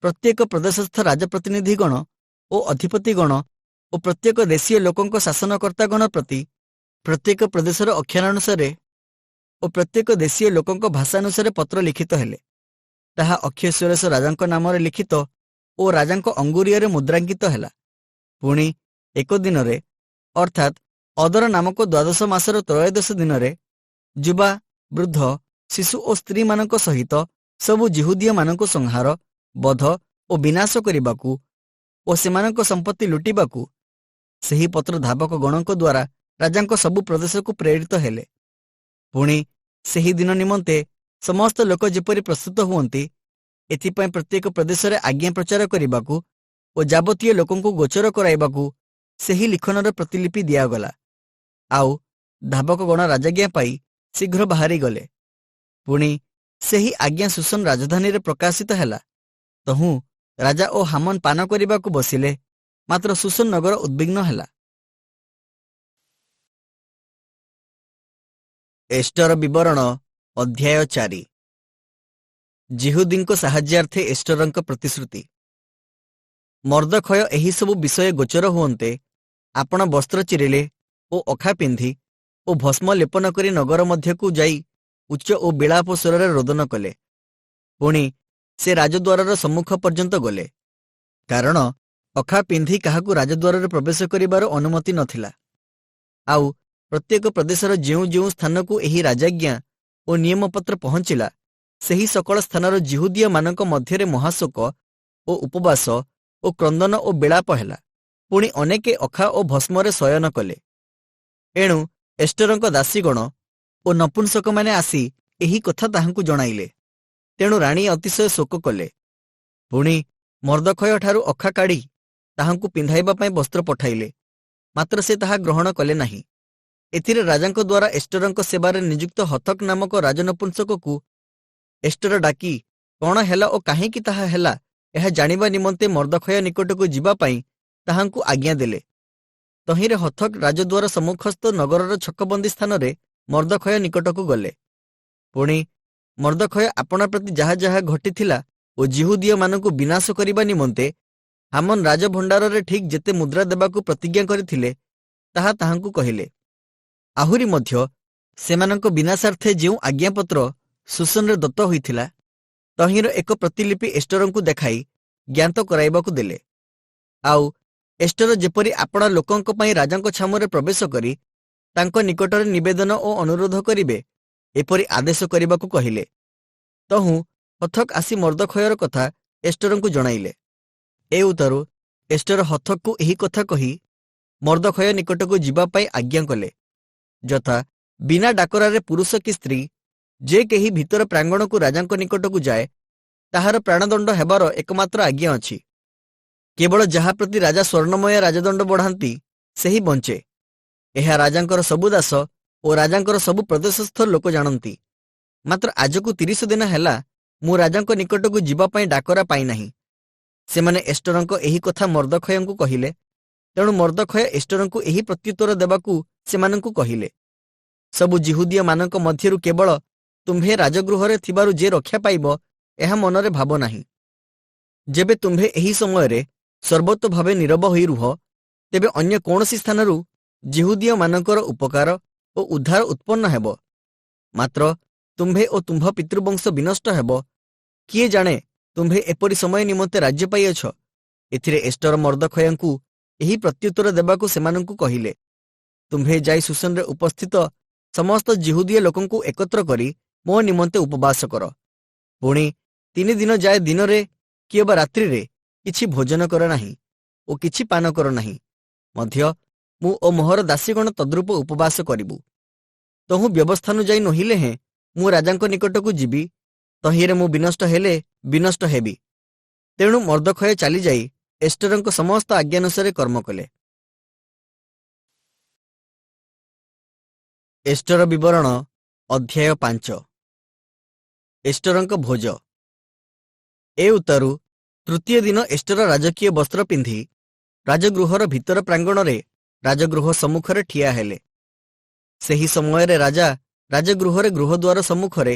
ପ୍ରତ୍ୟେକ ପ୍ରଦେଶସ୍ଥ ରାଜପ୍ରତିନିଧିଗଣ ଓ ଅଧିପତିଗଣ ଓ ପ୍ରତ୍ୟେକ ଦେଶୀୟ ଲୋକଙ୍କ ଶାସନକର୍ତ୍ତାଗଣ ପ୍ରତି ପ୍ରତ୍ୟେକ ପ୍ରଦେଶର ଅକ୍ଷରାନୁସାରେ ଓ ପ୍ରତ୍ୟେକ ଦେଶୀୟ ଲୋକଙ୍କ ଭାଷାନୁସାରେ ପତ୍ର ଲିଖିତ ହେଲେ। ତାହା ଅକ୍ଷେଶ୍ୱରେଶ ରାଜାଙ୍କ ନାମରେ ଲିଖିତ ଓ ରାଜାଙ୍କ ଅଙ୍ଗୁରୀୟରେ ମୁଦ୍ରାଙ୍କିତ ହେଲା। ପୁଣି ଏକ ଦିନରେ ଅର୍ଥାତ୍ ଅଦର ନାମକ 12 ମାସର ତ୍ରୟୋଦଶ ଦିନରେ ଯୁବା, ବୃଦ୍ଧ, ଶିଶୁ ଓ ସ୍ତ୍ରୀମାନଙ୍କ ସହିତ ସବୁ ଜିହୁଦୀୟମାନଙ୍କୁ ସଂହାର, ବଧ ଓ ବିନାଶ କରିବାକୁ ଓ ସେମାନଙ୍କ ସମ୍ପତ୍ତି ଲୁଟିବାକୁ ସେହି ପତ୍ର ଧାବକ ଗଣଙ୍କ ଦ୍ୱାରା ରାଜାଙ୍କ ସବୁ ପ୍ରଦେଶକୁ ପ୍ରେରିତ ହେଲେ। ପୁଣି ସେହି ଦିନ ନିମନ୍ତେ ସମସ୍ତ ଲୋକ ଯେପରି ପ୍ରସ୍ତୁତ ହୁଅନ୍ତି, ଏଥିପାଇଁ ପ୍ରତ୍ୟେକ ପ୍ରଦେଶରେ ଆଜ୍ଞା ପ୍ରଚାର କରିବାକୁ ଓ ଯାବତୀୟ ଲୋକଙ୍କୁ ଗୋଚର କରାଇବାକୁ ସେହି ଲିଖନର ପ୍ରତିଲିପି ଦିଆଗଲା। ଆଉ ଧାବକଗଣ ରାଜାଜ୍ଞା ପାଇ ଶୀଘ୍ର ବାହାରିଗଲେ। ପୁଣି ସେହି ଆଜ୍ଞା ସୁସନ ରାଜଧାନୀରେ ପ୍ରକାଶିତ ହେଲା। ତହୁଁ ରାଜା ଓ ହାମନ ପାନ କରିବାକୁ ବସିଲେ, ମାତ୍ର ସୁସନ ନଗର ଉଦ୍ବିଗ୍ନ ହେଲା। ଏଷ୍ଟର ବିବରଣ ଅଧ୍ୟାୟ 4। ଜିହୁଦୀଙ୍କ ସାହାଯ୍ୟାର୍ଥେ ଏଷ୍ଟରଙ୍କ ପ୍ରତିଶ୍ରୁତି। ମର୍ଦ୍ଦଖୟ ଏହିସବୁ ବିଷୟ ଗୋଚର ହୁଅନ୍ତେ ଆପଣ ବସ୍ତ୍ର ଚିରିଲେ ଓ ଅଖା ପିନ୍ଧି ଓ ଭସ୍ମ ଲେପନ କରି ନଗର ମଧ୍ୟକୁ ଯାଇ ଉଚ୍ଚ ଓ ବିଳାପ ସ୍ୱରରେ ରୋଦନ କଲେ। ପୁଣି ସେ ରାଜଦ୍ୱାରର ସମ୍ମୁଖ ପର୍ଯ୍ୟନ୍ତ ଗଲେ, କାରଣ ଅଖା ପିନ୍ଧି କାହାକୁ ରାଜଦ୍ୱାରରେ ପ୍ରବେଶ କରିବାର ଅନୁମତି ନଥିଲା। ଆଉ ପ୍ରତ୍ୟେକ ପ୍ରଦେଶର ଯେଉଁ ଯେଉଁ ସ୍ଥାନକୁ ଏହି ରାଜାଜ୍ଞା ଓ ନିୟମପତ୍ର ପହଞ୍ଚିଲା, ସେହି ସକଳ ସ୍ଥାନର ଜିହୁଦୀୟମାନଙ୍କ ମଧ୍ୟରେ ମହାଶୋକ ଓ ଉପବାସ ଓ କ୍ରନ୍ଦନ ଓ ବିଳାପ ହେଲା। ପୁଣି ଅନେକେ ଅଖା ଓ ଭସ୍ମରେ ଶୟନ କଲେ। ଏଣୁ ଏଷ୍ଟରଙ୍କ ଦାସୀଗଣ ଓ ନପୁଂସକମାନେ ଆସି ଏହି କଥା ତାହାଙ୍କୁ ଜଣାଇଲେ। ତେଣୁ ରାଣୀ ଅତିଶୟ ଶୋକ କଲେ। ପୁଣି ମର୍ଦ୍ଦଖୟ ଠାରୁ ଅଖା କାଢ଼ି ତାହାଙ୍କୁ ପିନ୍ଧାଇବା ପାଇଁ ବସ୍ତ୍ର ପଠାଇଲେ, ମାତ୍ର ସେ ତାହା ଗ୍ରହଣ କଲେ ନାହିଁ। ଏଥିରେ ରାଜାଙ୍କ ଦ୍ୱାରା ଏଷ୍ଟରଙ୍କ ସେବାରେ ନିଯୁକ୍ତ ହତକ ନାମକ ରାଜନପୁଂସକକୁ ଏଷ୍ଟର ଡାକି कौन हेला ओ काहेकि ताहा हेला यह जानिबा निमंते मर्दखय निकटकू जिबा पई ताहांकू आज्ञा देले। तहिंरे हथक राजद्वार सम्मुखस्थ नगरर छकबंदी स्थान रे मर्दखय निकटकू गले। पुणी मर्दखय आपना प्रति जहा जहा घटिथिला ओ जिहुदीय मानकू विनाश करिबा निमंते हामन राजभंडार रे ठीक जेते मुद्रा देबाकू प्रतिज्ञा करिथिले ताहा ताहांकू कहिले। आहुरी मध्य सेमानंको विनाशार्थे जेउ आज्ञापत्र सुसन रे दत्त होइथिला तहिंर एक प्रतिलिपि एस्टरंकू देखाई ज्ञात कराइबाकू देले। आउ एस्टर जेपरी आपणा लोकंक पई राजांको छामरे प्रवेश करी तांको निकटरे निवेदन ओ अनुरोध करिबे एपरी आदेश करिबाकू कहिले। तहु हथक आसी मर्दखयर कथा एस्टरंकू जणाइले। ए उतारू एस्टर हथकू एही कथा कही मर्दखय निकटकू जिबा पई आज्ञा कले। जथा बिना डाकरारे पुरुष कि स्त्री जे केही भितर प्रांगणकू राजांको निकटकू जाए ताहार प्राणदंड हेबार एकमात्र आज्ञा अछि। केवल जहा प्रति राजा स्वर्णमय राजदंड बढ़ांती सेही बंचे। एहा राजांकर सबु दास ओ राजांकर सबु प्रदेशस्थ लोक जानती। मात्र आजकू 30 दिन हेला मु राजांको निकटकू जिबा पई डाकरा पाई नाही। सेमाने एस्टरंको एही कथा मर्दखयंकू कहिले। तेणु मर्दखय एस्टरंकू एही प्रत्युत्तर देबाकू सेमानंकू कहिले। सबु जिहुदीय मानक मध्यरु केवल तुम्भे राजगृहरे थिबारु जे रक्षा पाइब एहा मनरे भाब नाही। जेबे तुम्भे एही समयरे सर्वतो भावे नीरव होई रुह तेबे अन्य कौनसी स्थानरू जिहुदीय मानकर उपकार ओ उद्धार उत्पन्न हेब। मात्र तुम्भे ओ तुम्भ पितृवंश विनष्ट हेब। किए जाने तुम्भे एपरि समय निमंते राज्य पाइअछ। एथिरे एस्टर मर्दखयंकू एही प्रत्युत्तर देबाकू सेमानंकू कहिले। तुम्भे जाई सुसनरे उपस्थित समस्त जिहुदीय लोकंकू एकत्र करी मो निमंते उपवास कर। पुणी 3 दिन जाए दिनरे किएबा रात्रि रे किछि भोजन कर नाही ओ किछि पान कर नाही। मध्य मु ओ मोहर दासीगण तद्रूप उपवास करिबु। तहु व्यवस्थानुजाई नहिले हें मु राजांको निकटकू जिबि तहिरे मु विनष्ट हेले विनष्ट हेबि। तेणु मर्दखय चाली जाई एस्टरंको समस्त आज्ञानुसारे कर्म कले। एस्टर विवरण अध्याय 5। एस्टरंक भोज। ए उतारू तृतीय दिन एस्टर राजकीय वस्त्र पिंधि राजगृहर भितर प्रांगणरे राजगृह सम्मुखरे ठिया हेले। सेही समयरे राजा राजगृहरे गृहद्वार सम्मुखरे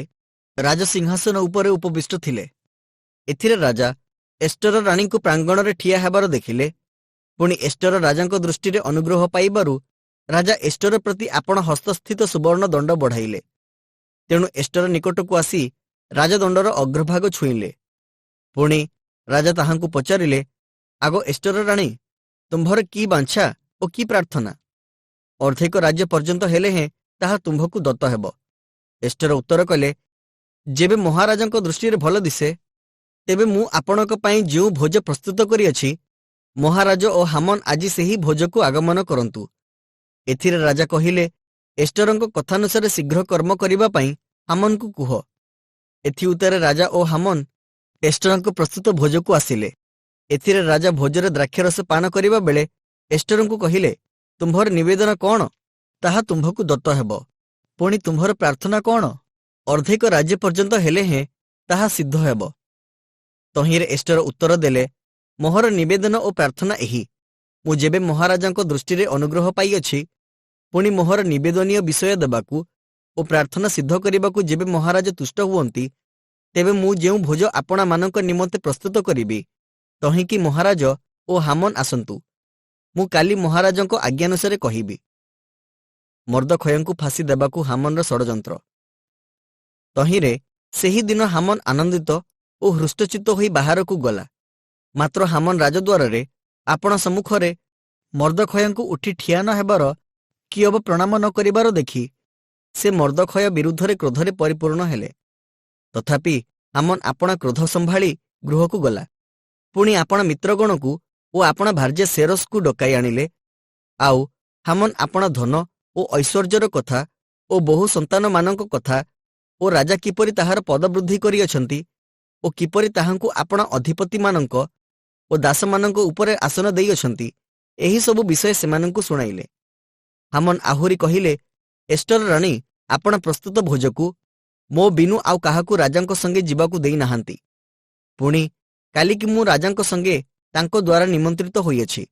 राजसिंहासन उपरे उपविष्ट थिले। एथिरे राजा एस्टर राणीଙ୍କୁ प्रांगणरे ठिया हेबार देखिले। पुणी एस्टर राजांको दृष्टिरे अनुग्रह पाइबारु राजा एस्टर प्रति आपण हस्तस्थित सुवर्ण दंड बढ़ाइले। तेणु एस्टर निकटकू आसी राजदंडर अग्रभाग छुईले। पुणी राजा ताहांकू पचारिले, आगो एस्टर राणी तुम्भर की बांछा ओ की प्रार्थना? अर्धेक राज्य पर्यंत हेले हें ताहा तुम्भकू दत्त हेब। एस्टर उत्तर कले, जेबे महाराजांको दृष्टिरे भल दिसे तेबे मु आपणक पई जेउ भोज प्रस्तुत करिअछि महाराज ओ हामन आजि सेही भोजकू आगमन करंतु। एथिरे राजा कहिले, एस्टरंको कथानुसारे शीघ्र कर्म करिबा पई हामनकू कुह। एथि उतारे राजा ओ हामन एस्टरंको प्रस्तुत भोजकू आसिले। एथिरे राजा भोजरे द्राक्षरस पान करिबा बेले एस्टरंकू कहिले, तुम्भर निवेदन कौन? ताहा तुम्भकू दत्त हेब। पुणी तुम्भर प्रार्थना कौन? अर्धेक राज्य पर्यंत हेले हें ताहा सिद्ध हेब। तहिंरे एस्टर उत्तर देले, मोहर निवेदन ओ प्रार्थना एही, मु जेबे महाराजांको दृष्टिरे अनुग्रह पाइअछि पुणी मोहर निवेदनीय विषय देबाकू ओ प्रार्थना सिद्ध करिबाकू जेबे महाराज तुष्ट हुअंती तेबे मु जेउ भोज आपणा मानक निमंते प्रस्तुत करिबि तहिंकि महाराज ओ हामन आसंतु। मु काली महाराजंको आज्ञानुसारे कहिबि। मर्दखयंकू फांसी देबाकू हामनर षड़यंत्र। तहिंरे सेही दिन हामन आनंदित ओ हृष्टचित्त होई बाहरकू गला। मात्र हामन राजद्वारे आपण सम्मुखरे मर्दखयंकू उठी ठिया न हेबार कि अब प्रणाम न करिबार देखि से मर्दखय विरुद्धरे क्रोधरे परिपूर्ण हेले। तथापि हामन आपणा क्रोध संभाळी गृहकू गला। पुणी आपण मित्रगणकू ओ आपण भार्य सेरसकू डकाई आनिले। आउ हामन आपण धन ओ ऐश्वर्यर कथा ओ बहु संतान मानक कथा ओ राजा किपरि ताहार पदवृद्धि करिअछंती ओ किपरि ताहांकू आपण अधिपति मानक ओ दासमानक उपरे आसन देइअछंती एही सबु विषय सेमानंकू सुणाइले। हामन आहुरी कहिले, एस्टर राणी आपण प्रस्तुत भोजकू मो बिनु आउ काहाकू राजांको संगे जिबाकू देई नाहांती। ପୁଣି କାଲିକି ମୁଁ ରାଜାଙ୍କ ସଙ୍ଗେ ତାଙ୍କ ଦ୍ୱାରା ନିମନ୍ତ୍ରିତ ହୋଇଅଛି।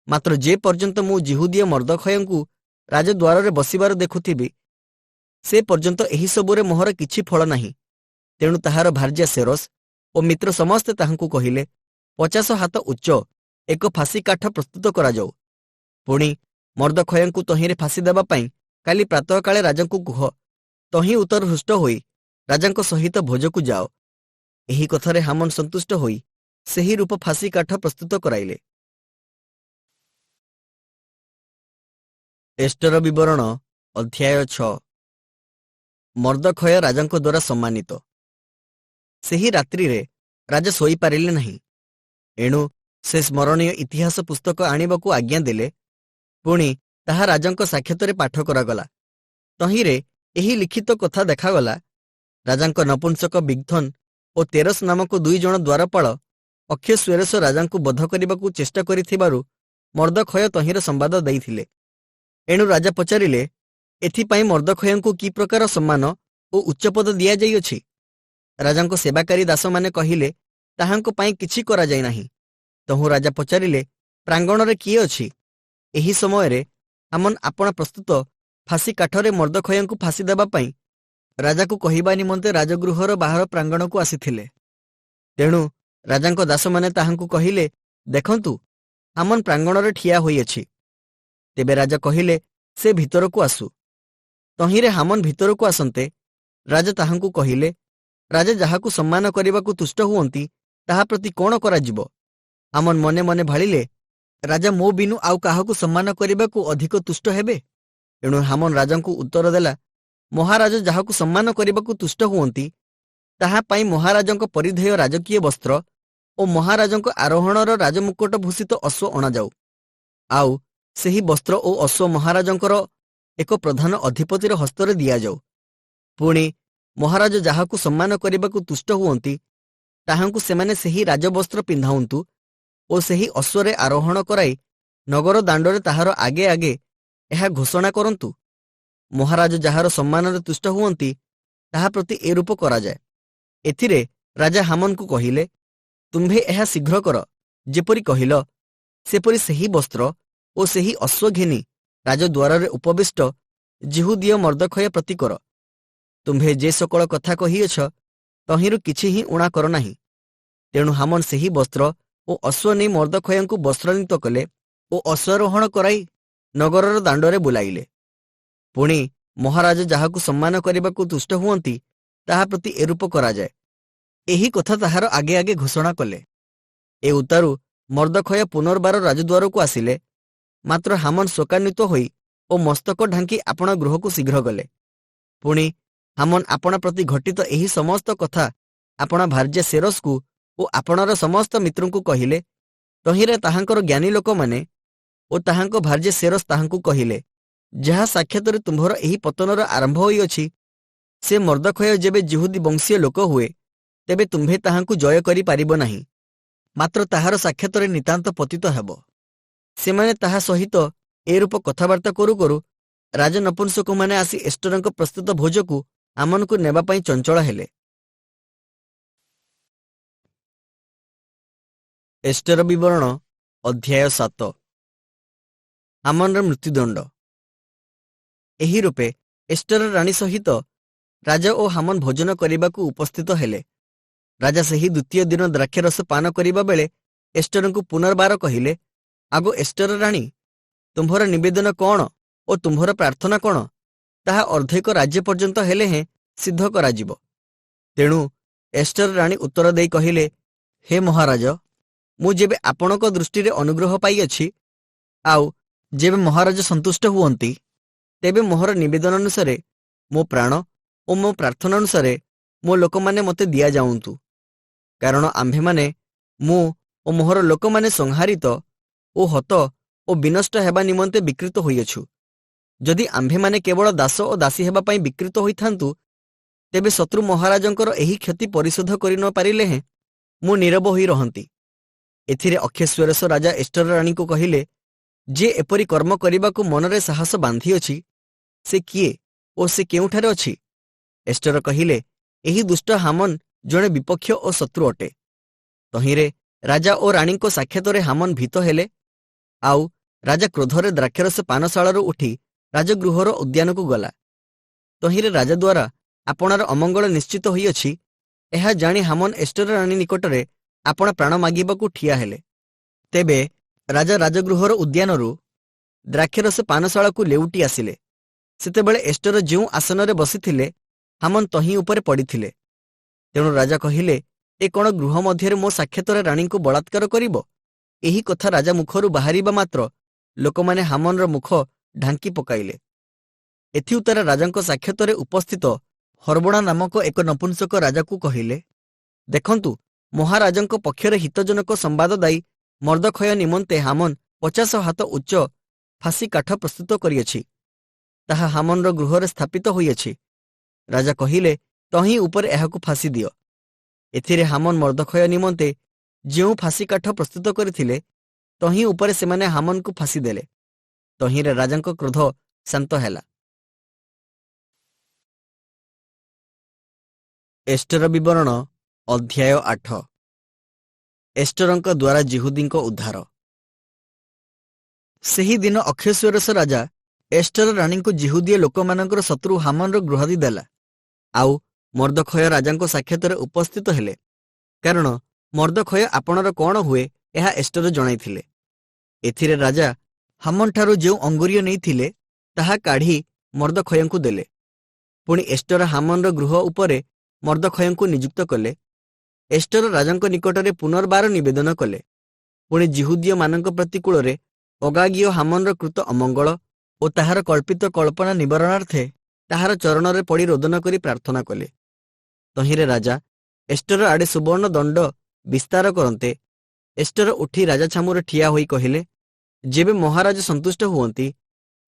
ମାତ୍ର ଯେ ପର୍ଯ୍ୟନ୍ତ ମୁଁ ଜିହୁଦୀୟ ମର୍ଦ୍ଦଖୟଙ୍କୁ ରାଜଦ୍ୱାରରେ ବସିବାର ଦେଖୁଥିବି, ସେ ପର୍ଯ୍ୟନ୍ତ ଏହିସବୁରେ ମୋହର କିଛି ଫଳ ନାହିଁ। ତେଣୁ ତାହାର ଭାର୍ଯ୍ୟା ସେରସ୍ ଓ ମିତ୍ର ସମସ୍ତେ ତାହାଙ୍କୁ କହିଲେ, 50 ହାତ ଉଚ୍ଚ ଏକ ଫାଶୀ କାଠ ପ୍ରସ୍ତୁତ କରାଯାଉ। ପୁଣି ମର୍ଦ୍ଦଖୟଙ୍କୁ ତହିଁରେ ଫାଶୀ ଦେବା ପାଇଁ କାଲି ପ୍ରାତଃକାଳେ ରାଜାଙ୍କୁ କୁହ, ତହିଁ ଉତ୍ତର ହୃଷ୍ଟ ହୋଇ ରାଜାଙ୍କ ସହିତ ଭୋଜକୁ ଯାଅ। ଏହି କଥାରେ ହାମନ୍ ସନ୍ତୁଷ୍ଟ ହୋଇ ସେହି ରୂପ ଫାଶୀ କାଠ ପ୍ରସ୍ତୁତ କରାଇଲେ। ଏଷ୍ଟର ବିବରଣ ଅଧ୍ୟାୟ 6। ମର୍ଦ୍ଦଖୟ ରାଜାଙ୍କ ଦ୍ୱାରା ସମ୍ମାନିତ। ସେହି ରାତ୍ରିରେ ରାଜା ଶୋଇପାରିଲେ ନାହିଁ। ଏଣୁ ସେ ସ୍ମରଣୀୟ ଇତିହାସ ପୁସ୍ତକ ଆଣିବାକୁ ଆଜ୍ଞା ଦେଲେ। ପୁଣି ତାହା ରାଜାଙ୍କ ସାକ୍ଷାତରେ ପାଠ କରାଗଲା। ତହିଁରେ ଏହି ଲିଖିତ କଥା ଦେଖାଗଲା, ରାଜାଙ୍କ ନପୁଂସକ ବିଗ୍ଥନ୍ ଓ ତେରସ୍ ନାମକ 2 ଜଣ ଦ୍ୱାରପାଳ ଅକ୍ଷଶ୍ୱେରସ ରାଜାଙ୍କୁ ବଧ କରିବାକୁ ଚେଷ୍ଟା କରିଥିବାରୁ ମର୍ଦ୍ଦଖୟ ତହିଁର ସମ୍ବାଦ ଦେଇଥିଲେ। ଏଣୁ ରାଜା ପଚାରିଲେ, ଏଥିପାଇଁ ମର୍ଦ୍ଦଖୟଙ୍କୁ କି ପ୍ରକାର ସମ୍ମାନ ଓ ଉଚ୍ଚପଦ ଦିଆଯାଇଅଛି? ରାଜାଙ୍କ ସେବାକାରୀ ଦାସମାନେ କହିଲେ, ତାହାଙ୍କ ପାଇଁ କିଛି କରାଯାଇ ନାହିଁ। ତହୁଁ ରାଜା ପଚାରିଲେ, ପ୍ରାଙ୍ଗଣରେ କିଏ ଅଛି? ଏହି ସମୟରେ ହାମନ୍ ଆପଣା ପ୍ରସ୍ତୁତ ଫାଶୀ କାଠରେ ମର୍ଦ୍ଦଖୟଙ୍କୁ ଫାଶୀ ଦେବା ପାଇଁ ରାଜାକୁ କହିବା ନିମନ୍ତେ ରାଜଗୃହର ବାହାର ପ୍ରାଙ୍ଗଣକୁ ଆସିଥିଲେ। ତେଣୁ ରାଜାଙ୍କ ଦାସମାନେ ତାହାଙ୍କୁ କହିଲେ, ଦେଖନ୍ତୁ, ହାମନ୍ ପ୍ରାଙ୍ଗଣରେ ଠିଆ ହୋଇଅଛି। ତେବେ ରାଜା କହିଲେ, ସେ ଭିତରକୁ ଆସୁ। ତହିଁରେ ହାମନ୍ ଭିତରକୁ ଆସନ୍ତେ ରାଜା ତାହାଙ୍କୁ କହିଲେ, ରାଜା ଯାହାକୁ ସମ୍ମାନ କରିବାକୁ ତୁଷ୍ଟ ହୁଅନ୍ତି, ତାହା ପ୍ରତି କ'ଣ କରାଯିବ? ହାମନ୍ ମନେ ମନେ ଭାଳିଲେ, ରାଜା ମୋ ବିନୁ ଆଉ କାହାକୁ ସମ୍ମାନ କରିବାକୁ ଅଧିକ ତୁଷ୍ଟ ହେବେ? ଏଣୁ ହାମନ୍ ରାଜାଙ୍କୁ ଉତ୍ତର ଦେଲା, ମହାରାଜ ଯାହାକୁ ସମ୍ମାନ କରିବାକୁ ତୁଷ୍ଟ ହୁଅନ୍ତି, ତାହା ପାଇଁ ମହାରାଜଙ୍କ ପରିଧେୟ ରାଜକୀୟ ବସ୍ତ୍ର ଓ ମହାରାଜଙ୍କ ଆରୋହଣର ରାଜମୁକୁଟ ଭୂଷିତ ଅଶ୍ୱ ଅଣାଯାଉ। ଆଉ ସେହି ବସ୍ତ୍ର ଓ ଅଶ୍ୱ ମହାରାଜଙ୍କର ଏକ ପ୍ରଧାନ ଅଧିପତିର ହସ୍ତରେ ଦିଆଯାଉ। ପୁଣି ମହାରାଜ ଯାହାକୁ ସମ୍ମାନ କରିବାକୁ ତୁଷ୍ଟ ହୁଅନ୍ତି, ତାହାଙ୍କୁ ସେମାନେ ସେହି ରାଜବସ୍ତ୍ର ପିନ୍ଧାଉନ୍ତୁ ଓ ସେହି ଅଶ୍ୱରେ ଆରୋହଣ କରାଇ ନଗର ଦାଣ୍ଡରେ ତାହାର ଆଗେ ଆଗେ ଏହା ଘୋଷଣା କରନ୍ତୁ, ମହାରାଜ ଯାହାର ସମ୍ମାନରେ ତୁଷ୍ଟ ହୁଅନ୍ତି, ତାହା ପ୍ରତି ଏ ରୂପ କରାଯାଏ। ଏଥିରେ ରାଜା ହାମନ୍କୁ କହିଲେ, ତୁମ୍ଭେ ଏହା ଶୀଘ୍ର କର। ଯେପରି କହିଲ, ସେପରି ସେହି ବସ୍ତ୍ର ଓ ସେହି ଅଶ୍ୱ ଘେନି ରାଜଦ୍ୱାରରେ ଉପବିଷ୍ଟ ଜିହୁଦୀୟ ମର୍ଦ୍ଦଖୟ ପ୍ରତି କର। ତୁମ୍ଭେ ଯେ ସକଳ କଥା କହିଅଛ, ତହିଁରୁ କିଛି ହିଁ ଊଣା କର ନାହିଁ। ତେଣୁ ହାମନ୍ ସେହି ବସ୍ତ୍ର ଓ ଅଶ୍ୱ ନେଇ ମର୍ଦ୍ଦଖୟଙ୍କୁ ବସ୍ତ୍ରାନ୍ୱିତ କଲେ ଓ ଅଶ୍ୱାରୋହଣ କରାଇ ନଗରର ଦାଣ୍ଡରେ ବୁଲାଇଲେ। ପୁଣି ମହାରାଜ ଯାହାକୁ ସମ୍ମାନ କରିବାକୁ ତୁଷ୍ଟ ହୁଅନ୍ତି, ତାହା ପ୍ରତି ଏରୂପ କରାଯାଏ। ଏହି କଥା ତାହାର ଆଗେ ଆଗେ ଘୋଷଣା କଲେ। ଏ ଉତ୍ତାରୁ ମର୍ଦ୍ଦଖୟ ପୁନର୍ବାର ରାଜଦ୍ୱାରକୁ ଆସିଲେ। ମାତ୍ର ହାମନ୍ ଶୋକାନ୍ୱିତ ହୋଇ ଓ ମସ୍ତକ ଢାଙ୍କି ଆପଣା ଗୃହକୁ ଶୀଘ୍ର ଗଲେ। ପୁଣି ହାମନ୍ ଆପଣା ପ୍ରତି ଘଟିତ ଏହି ସମସ୍ତ କଥା ଆପଣା ଭାର୍ଯ୍ୟା ସେରସ୍କୁ ଓ ଆପଣାର ସମସ୍ତ ମିତ୍ରଙ୍କୁ କହିଲେ। ତହିଁରେ ତାହାଙ୍କର ଜ୍ଞାନୀ ଲୋକମାନେ ଓ ତାହାଙ୍କ ଭାର୍ଯ୍ୟା ସେରସ୍ ତାହାଙ୍କୁ କହିଲେ, ଯାହା ସାକ୍ଷାତରେ ତୁମ୍ଭର ଏହି ପତନର ଆରମ୍ଭ ହୋଇଅଛି, ସେ ମର୍ଦ୍ଦଖୟ ଯେବେ ଜିହୁଦୀ ବଂଶୀୟ ଲୋକ ହୁଏ, ତେବେ ତୁମ୍ଭେ ତାହାଙ୍କୁ ଜୟ କରିପାରିବ ନାହିଁ। ମାତ୍ର ତାହାର ସାକ୍ଷାତରେ ନିତାନ୍ତ ପତିତ ହେବ। ସେମାନେ ତାହା ସହିତ ଏରୂପ କଥାବାର୍ତ୍ତା କରୁ କରୁ ରାଜନପୁଂସକମାନେ ଆସି ଏଷ୍ଟରଙ୍କ ପ୍ରସ୍ତୁତ ଭୋଜକୁ ଆମନକୁ ନେବା ପାଇଁ ଚଞ୍ଚଳ ହେଲେ। ଏଷ୍ଟର ବିବରଣ ଅଧ୍ୟାୟ 7। ହାମନ୍ର ମୃତ୍ୟୁଦଣ୍ଡ। ଏହି ରୂପେ ଏଷ୍ଟର ରାଣୀ ସହିତ ରାଜା ଓ ହାମନ୍ ଭୋଜନ କରିବାକୁ ଉପସ୍ଥିତ ହେଲେ। ରାଜା ସେହି ଦ୍ୱିତୀୟ ଦିନ ଦ୍ରାକ୍ଷରସ ପାନ କରିବା ବେଳେ ଏଷ୍ଟରଙ୍କୁ ପୁନର୍ବାର କହିଲେ, ଆଗ ଏଷ୍ଟର ରାଣୀ, ତୁମ୍ଭର ନିବେଦନ କ'ଣ ଓ ତୁମ୍ଭର ପ୍ରାର୍ଥନା କ'ଣ, ତାହା ଅର୍ଦ୍ଧେକ ରାଜ୍ୟ ପର୍ଯ୍ୟନ୍ତ ହେଲେ ହେଁ ସିଦ୍ଧ କରାଯିବ। ତେଣୁ ଏଷ୍ଟର ରାଣୀ ଉତ୍ତର ଦେଇ କହିଲେ, ହେ ମହାରାଜ, ମୁଁ ଯେବେ ଆପଣଙ୍କ ଦୃଷ୍ଟିରେ ଅନୁଗ୍ରହ ପାଇଅଛି, ଆଉ ଯେବେ ମହାରାଜ ସନ୍ତୁଷ୍ଟ ହୁଅନ୍ତି, ତେବେ ମୋହର ନିବେଦନ ଅନୁସାରେ ମୋ ପ୍ରାଣ ଓ ମୋ ପ୍ରାର୍ଥନା ଅନୁସାରେ ମୋ ଲୋକମାନେ ମୋତେ ଦିଆଯାଉନ୍ତୁ। କାରଣ ଆମ୍ଭେମାନେ, ମୁଁ ଓ ମୋହର ଲୋକମାନେ ସଂହାରିତ ଓ ହତ ଓ ବିନଷ୍ଟ ହେବା ନିମନ୍ତେ ବିକୃତ ହୋଇଅଛୁ। ଯଦି ଆମ୍ଭେମାନେ କେବଳ ଦାସ ଓ ଦାସୀ ହେବା ପାଇଁ ବିକୃତ ହୋଇଥାନ୍ତୁ, ତେବେ ଶତ୍ରୁ ମହାରାଜଙ୍କର ଏହି କ୍ଷତି ପରିଶୋଧ କରି ନ ପାରିଲେ ହେଁ ମୁଁ ନୀରବ ହୋଇ ରହନ୍ତି। ଏଥିରେ ଅକ୍ଷଶ୍ୱେରସ ରାଜା ଏଷ୍ଟର ରାଣୀଙ୍କୁ କହିଲେ, ଯେ ଏପରି କର୍ମ କରିବାକୁ ମନରେ ସାହସ ବାନ୍ଧିଅଛି, ସେ କିଏ ଓ ସେ କେଉଁଠାରେ ଅଛି? ଏଷ୍ଟର କହିଲେ, ଏହି ଦୁଷ୍ଟ ହାମନ୍ ଜଣେ ବିପକ୍ଷ ଓ ଶତ୍ରୁ ଅଟେ। ତହିଁରେ ରାଜା ଓ ରାଣୀଙ୍କ ସାକ୍ଷାତରେ ହାମନ ଭୀତ ହେଲେ। ଆଉ ରାଜା କ୍ରୋଧରେ ଦ୍ରାକ୍ଷରସ ପାନଶାଳାରୁ ଉଠି ରାଜଗୃହର ଉଦ୍ୟାନକୁ ଗଲା। ତହିଁରେ ରାଜା ଦ୍ୱାରା ଆପଣାର ଅମଙ୍ଗଳ ନିଶ୍ଚିତ ହୋଇଅଛି, ଏହା ଜାଣି ହାମନ ଏଷ୍ଟର ରାଣୀ ନିକଟରେ ଆପଣା ପ୍ରାଣ ମାଗିବାକୁ ଠିଆ ହେଲେ। ତେବେ ରାଜା ରାଜଗୃହର ଉଦ୍ୟାନରୁ ଦ୍ରାକ୍ଷରସ ପାନଶାଳାକୁ ଲେଉଟି ଆସିଲେ। ସେତେବେଳେ ଏଷ୍ଟର ଯେଉଁ ଆସନରେ ବସିଥିଲେ, ହାମନ ତହିଁ ଉପରେ ପଡ଼ିଥିଲେ। ତେଣୁ ରାଜା କହିଲେ, ଏ କ'ଣ ଗୃହ ମଧ୍ୟରେ ମୋ ସାକ୍ଷାତରେ ରାଣୀଙ୍କୁ ବଳାତ୍କାର କରିବ? ଏହି କଥା ରାଜା ମୁଖରୁ ବାହାରିବା ମାତ୍ର ଲୋକମାନେ ହାମନର ମୁଖ ଢାଙ୍କି ପକାଇଲେ। ଏଥିଉତ୍ତାରେ ରାଜାଙ୍କ ସାକ୍ଷାତରେ ଉପସ୍ଥିତ ହରବଣା ନାମକ ଏକ ନପୁଂସକ ରାଜାକୁ କହିଲେ, ଦେଖନ୍ତୁ, ମହାରାଜାଙ୍କ ପକ୍ଷରେ ହିତଜନକ ସମ୍ବାଦ ଦାୟୀ ମର୍ଦ୍ଦଖୟ ନିମନ୍ତେ ହାମନ 50 ହାତ ଉଚ୍ଚ ଫାଶୀ କାଠ ପ୍ରସ୍ତୁତ କରିଅଛି। ତାହା ହାମନର ଗୃହରେ ସ୍ଥାପିତ ହୋଇଅଛି। ରାଜା କହିଲେ, ତହିଁ ଉପରେ ଏହାକୁ ଫାଶୀ ଦିଅ। ଏଥିରେ ହାମନ ମର୍ଦ୍ଦଖୟ ନିମନ୍ତେ ଯେଉଁ ଫାଶୀ କାଠ ପ୍ରସ୍ତୁତ କରିଥିଲେ, ତହିଁ ଉପରେ ସେମାନେ ହାମନକୁ ଫାଶୀ ଦେଲେ। ତହିଁରେ ରାଜାଙ୍କ କ୍ରୋଧ ଶାନ୍ତ ହେଲା। ଏଷ୍ଟର ବିବରଣ ଅଧ୍ୟାୟ 8। ଏଷ୍ଟରଙ୍କ ଦ୍ୱାରା ଜିହୁଦୀଙ୍କ ଉଦ୍ଧାର। ସେହିଦିନ ଅକ୍ଷଶ୍ୱରସ ରାଜା ଏଷ୍ଟର ରାଣୀଙ୍କୁ ଜିହୁଦୀୟ ଲୋକମାନଙ୍କର ଶତ୍ରୁ ହାମନର ଗୃହାଦି ଦେଲା। ଆଉ ମର୍ଦ୍ଦଖୟ ରାଜାଙ୍କ ସାକ୍ଷାତରେ ଉପସ୍ଥିତ ହେଲେ, କାରଣ ମର୍ଦ୍ଦଖୟ ଆପଣାର କ'ଣ ହୁଏ ଏହା ଏଷ୍ଟର ଜଣାଇଥିଲେ। ଏଥିରେ ରାଜା ହାମନଠାରୁ ଯେଉଁ ଅଙ୍ଗୁରୀୟ ନେଇଥିଲେ, ତାହା କାଢ଼ି ମର୍ଦ୍ଦଖୟଙ୍କୁ ଦେଲେ। ପୁଣି ଏଷ୍ଟର ହାମନର ଗୃହ ଉପରେ ମର୍ଦ୍ଦଖୟଙ୍କୁ ନିଯୁକ୍ତ କଲେ। ଏଷ୍ଟର ରାଜାଙ୍କ ନିକଟରେ ପୁନର୍ବାର ନିବେଦନ କଲେ। ପୁଣି ଜିହୁଦୀୟମାନଙ୍କ ପ୍ରତିକୂଳରେ ଅଗାଗୀୟ ହାମନର କୃତ ଅମଙ୍ଗଳ ଓ ତାହାର କଳ୍ପିତ କଳ୍ପନା ନିବାରଣାର୍ଥେ ତାହାର ଚରଣରେ ପଡ଼ି ରୋଦନ କରି ପ୍ରାର୍ଥନା କଲେ। ତହିଁରେ ରାଜା ଏଷ୍ଟର ଆଡ଼େ ସୁବର୍ଣ୍ଣ ଦଣ୍ଡ ବିସ୍ତାର କରନ୍ତେ ଏଷ୍ଟର ଉଠି ରାଜା ଛାମୁରେ ଠିଆ ହୋଇ କହିଲେ, ଯେବେ ମହାରାଜ ସନ୍ତୁଷ୍ଟ ହୁଅନ୍ତି,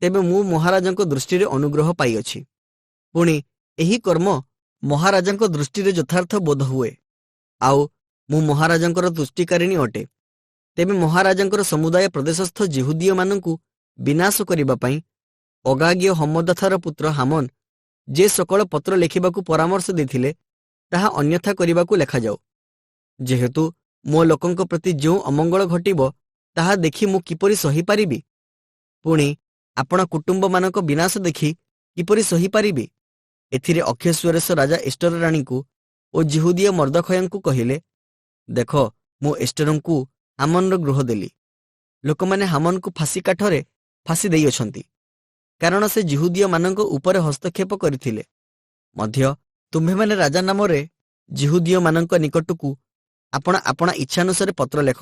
ତେବେ ମୁଁ ମହାରାଜାଙ୍କ ଦୃଷ୍ଟିରେ ଅନୁଗ୍ରହ ପାଇଅଛି। ପୁଣି ଏହି କର୍ମ ମହାରାଜାଙ୍କ ଦୃଷ୍ଟିରେ ଯଥାର୍ଥ ବୋଧ ହୁଏ। ଆଉ ମୁଁ ମହାରାଜାଙ୍କର ତୁଷ୍ଟିକାରିଣୀ ଅଟେ। ତେବେ ମହାରାଜାଙ୍କର ସମୁଦାୟ ପ୍ରଦେଶସ୍ଥ ଜିହୁଦୀୟମାନଙ୍କୁ ବିନାଶ କରିବା ପାଇଁ ଅଗାଗୀୟ ହମଦାଥାର ପୁତ୍ର ହାମନ ଯେ ସକଳ ପତ୍ର ଲେଖିବାକୁ ପରାମର୍ଶ ଦେଇଥିଲେ, ତାହା ଅନ୍ୟଥା କରିବାକୁ ଲେଖାଯାଉ। ଯେହେତୁ ମୋ ଲୋକଙ୍କ ପ୍ରତି ଯେଉଁ ଅମଙ୍ଗଳ ଘଟିବ, ତାହା ଦେଖି ମୁଁ କିପରି ସହିପାରିବି? ପୁଣି ଆପଣା କୁଟୁମ୍ବମାନଙ୍କ ବିନାଶ ଦେଖି କିପରି ସହିପାରିବି? ଏଥିରେ ଅକ୍ଷଶ୍ୱରସ ରାଜା ଏଷ୍ଟର ରାଣୀଙ୍କୁ ଓ ଜିହୁଦୀୟ ମର୍ଦ୍ଦଖୟଙ୍କୁ କହିଲେ, ଦେଖ, ମୁଁ ଏଷ୍ଟରଙ୍କୁ ହାମନର ଗୃହ ଦେଲି। ଲୋକମାନେ ହାମନକୁ ଫାଶୀ କାଠରେ ଫାଶୀ ଦେଇଅଛନ୍ତି, କାରଣ ସେ ଜିହୁଦୀୟମାନଙ୍କ ଉପରେ ହସ୍ତକ୍ଷେପ କରିଥିଲେ। ମଧ୍ୟ ତୁମ୍ଭେମାନେ ରାଜା ନାମରେ ଜିହୁଦୀୟମାନଙ୍କ ନିକଟକୁ ଆପଣା ଆପଣା ଇଚ୍ଛାନୁସାରେ ପତ୍ର ଲେଖ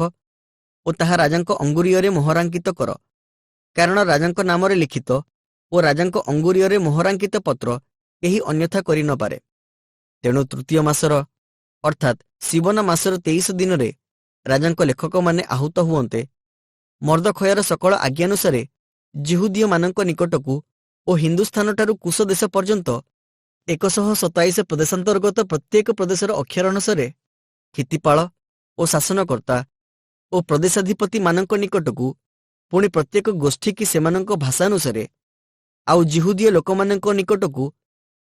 ଓ ତାହା ରାଜାଙ୍କ ଅଙ୍ଗୁରୀୟରେ ମୋହରାଙ୍କିତ କର। କାରଣ ରାଜାଙ୍କ ନାମରେ ଲିଖିତ ଓ ରାଜାଙ୍କ ଅଙ୍ଗୁରୀୟରେ ମୋହରାଙ୍କିତ ପତ୍ର କେହି ଅନ୍ୟଥା କରି ନ ପାରେ। ତେଣୁ ତୃତୀୟ ମାସର ଅର୍ଥାତ୍ ସିବନ ମାସର 23 ଦିନରେ ରାଜାଙ୍କ ଲେଖକମାନେ ଆହୁତ ହୁଅନ୍ତେ, ମର୍ଦ୍ଦଖୟର ସକଳ ଆଜ୍ଞାନୁସାରେ ଜିହୁଦୀୟମାନଙ୍କ ନିକଟକୁ ଓ ହିନ୍ଦୁସ୍ଥାନଠାରୁ କୁଶ ଦେଶ ପର୍ଯ୍ୟନ୍ତ 127 ପ୍ରଦେଶାନ୍ତର୍ଗତ ପ୍ରତ୍ୟେକ ପ୍ରଦେଶର ଅକ୍ଷର ଅନୁସାରେ କ୍ଷିତିପାଳ ଓ ଶାସନକର୍ତ୍ତା ଓ ପ୍ରଦେଶାଧିପତିମାନଙ୍କ ନିକଟକୁ, ପୁଣି ପ୍ରତ୍ୟେକ ଗୋଷ୍ଠୀ କି ସେମାନଙ୍କ ଭାଷାନୁସାରେ, ଆଉ ଜିହୁଦୀୟ ଲୋକମାନଙ୍କ ନିକଟକୁ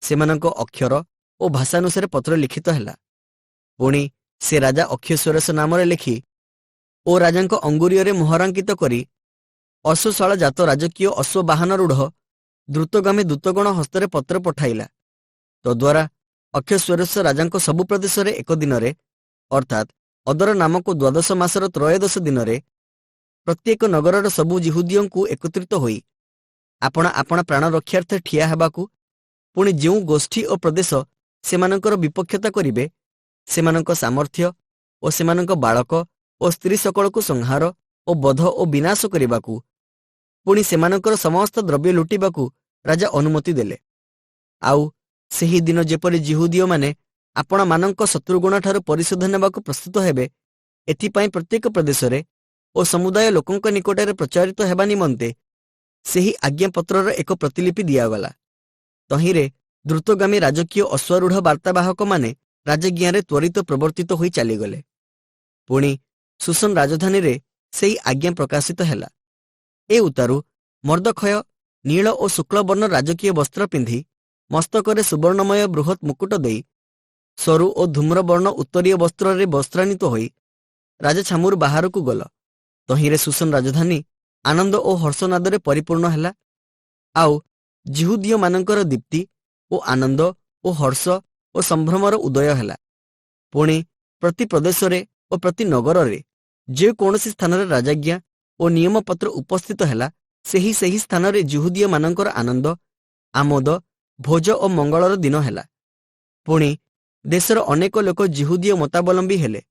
ସେମାନଙ୍କ ଅକ୍ଷର ଓ ଭାଷାନୁସାରେ ପତ୍ର ଲିଖିତ ହେଲା। ପୁଣି ସେ ରାଜା ଅକ୍ଷଶ୍ୱରସ ନାମରେ ଲେଖି ଓ ରାଜାଙ୍କ ଅଙ୍ଗୁରୀୟରେ ମୋହରାଙ୍କିତ କରି ଅଶ୍ୱଶାଳ ଜାତ ରାଜକୀୟ ଅଶ୍ୱବାହନରୂଢ଼ ଦ୍ରୁତଗାମୀ ଦୂତଗଣ ହସ୍ତରେ ପତ୍ର ପଠାଇଲା। ତଦ୍ୱାରା ଅକ୍ଷଶ୍ୱରସ ରାଜାଙ୍କ ସବୁ ପ୍ରଦେଶରେ ଏକ ଦିନରେ, ଅର୍ଥାତ୍ ଅଦର ନାମକ 12 ମାସର 13 ଦିନରେ, ପ୍ରତ୍ୟେକ ନଗରର ସବୁ ଜିହୁଦୀୟଙ୍କୁ ଏକତ୍ରିତ ହୋଇ ଆପଣା ଆପଣା ପ୍ରାଣ ରକ୍ଷାର୍ଥେ ଠିଆ ହେବାକୁ, ପୁଣି ଯେଉଁ ଗୋଷ୍ଠୀ ଓ ପ୍ରଦେଶ ସେମାନଙ୍କର ବିପକ୍ଷତା କରିବେ, ସେମାନଙ୍କ ସାମର୍ଥ୍ୟ ଓ ସେମାନଙ୍କ ବାଳକ ଓ ସ୍ତ୍ରୀ ସକଳକୁ ସଂହାର ଓ ବଧ ଓ ବିନାଶ କରିବାକୁ, ପୁଣି ସେମାନଙ୍କର ସମସ୍ତ ଦ୍ରବ୍ୟ ଲୁଟିବାକୁ ରାଜା ଅନୁମତି ଦେଲେ। ଆଉ ସେହି ଦିନ ଯେପରି ଜିହୁଦୀୟମାନେ ଆପଣମାନଙ୍କ ଶତ୍ରୁଗଣଠାରୁ ପରିଶୋଧ ନେବାକୁ ପ୍ରସ୍ତୁତ ହେବେ, ଏଥିପାଇଁ ପ୍ରତ୍ୟେକ ପ୍ରଦେଶରେ ଓ ସମୁଦାୟ ଲୋକଙ୍କ ନିକଟରେ ପ୍ରଚାରିତ ହେବା ନିମନ୍ତେ ସେହି ଆଜ୍ଞାପତ୍ରର ଏକ ପ୍ରତିଲିପି ଦିଆଗଲା। ତହିଁରେ ଦ୍ରୁତଗାମୀ ରାଜକୀୟ ଅଶ୍ୱାରୂଢ଼ ବାର୍ତ୍ତାବାହକମାନେ ରାଜଜ୍ଞାରେ ତ୍ୱରିତ ପ୍ରବର୍ତ୍ତିତ ହୋଇ ଚାଲିଗଲେ। ପୁଣି ସୁସନ ରାଜଧାନୀରେ ସେହି ଆଜ୍ଞା ପ୍ରକାଶିତ ହେଲା। ଏ ଉତ୍ତାରୁ ମର୍ଦ୍ଦଖୟ ନୀଳ ଓ ଶୁକ୍ଳବର୍ଣ୍ଣ ରାଜକୀୟ ବସ୍ତ୍ର ପିନ୍ଧି, ମସ୍ତକରେ ସୁବର୍ଣ୍ଣମୟ ବୃହତ୍ ମୁକୁଟ ଦେଇ, ସରୁ ଓ ଧୂମ୍ରବର୍ଣ୍ଣ ଉତ୍ତରୀୟ ବସ୍ତ୍ରରେ ବସ୍ତ୍ରାନ୍ୱିତ ହୋଇ ରାଜା ଛାମୁରୁ ବାହାରକୁ ଗଲ। ତହିଁରେ ସୁସନ ରାଜଧାନୀ ଆନନ୍ଦ ଓ ହର୍ଷନାଦରେ ପରିପୂର୍ଣ୍ଣ ହେଲା। ଆଉ ଜିହୁଦୀୟମାନଙ୍କର ଦୀପ୍ତି ଓ ଆନନ୍ଦ ଓ ହର୍ଷ ଓ ସମ୍ଭ୍ରମର ଉଦୟ ହେଲା। ପୁଣି ପ୍ରତି ପ୍ରଦେଶରେ ଓ ପ୍ରତି ନଗରରେ ଯେକୌଣସି ସ୍ଥାନରେ ରାଜାଜ୍ଞା ଓ ନିୟମପତ୍ର ଉପସ୍ଥିତ ହେଲା, ସେହି ସ୍ଥାନରେ ଜିହୁଦୀୟମାନଙ୍କର ଆନନ୍ଦ, ଆମୋଦ, ଭୋଜ ଓ ମଙ୍ଗଳର ଦିନ ହେଲା। ପୁଣି ଦେଶର ଅନେକ ଲୋକ ଜିହୁଦୀୟ ମତାବଲମ୍ବୀ ହେଲେ,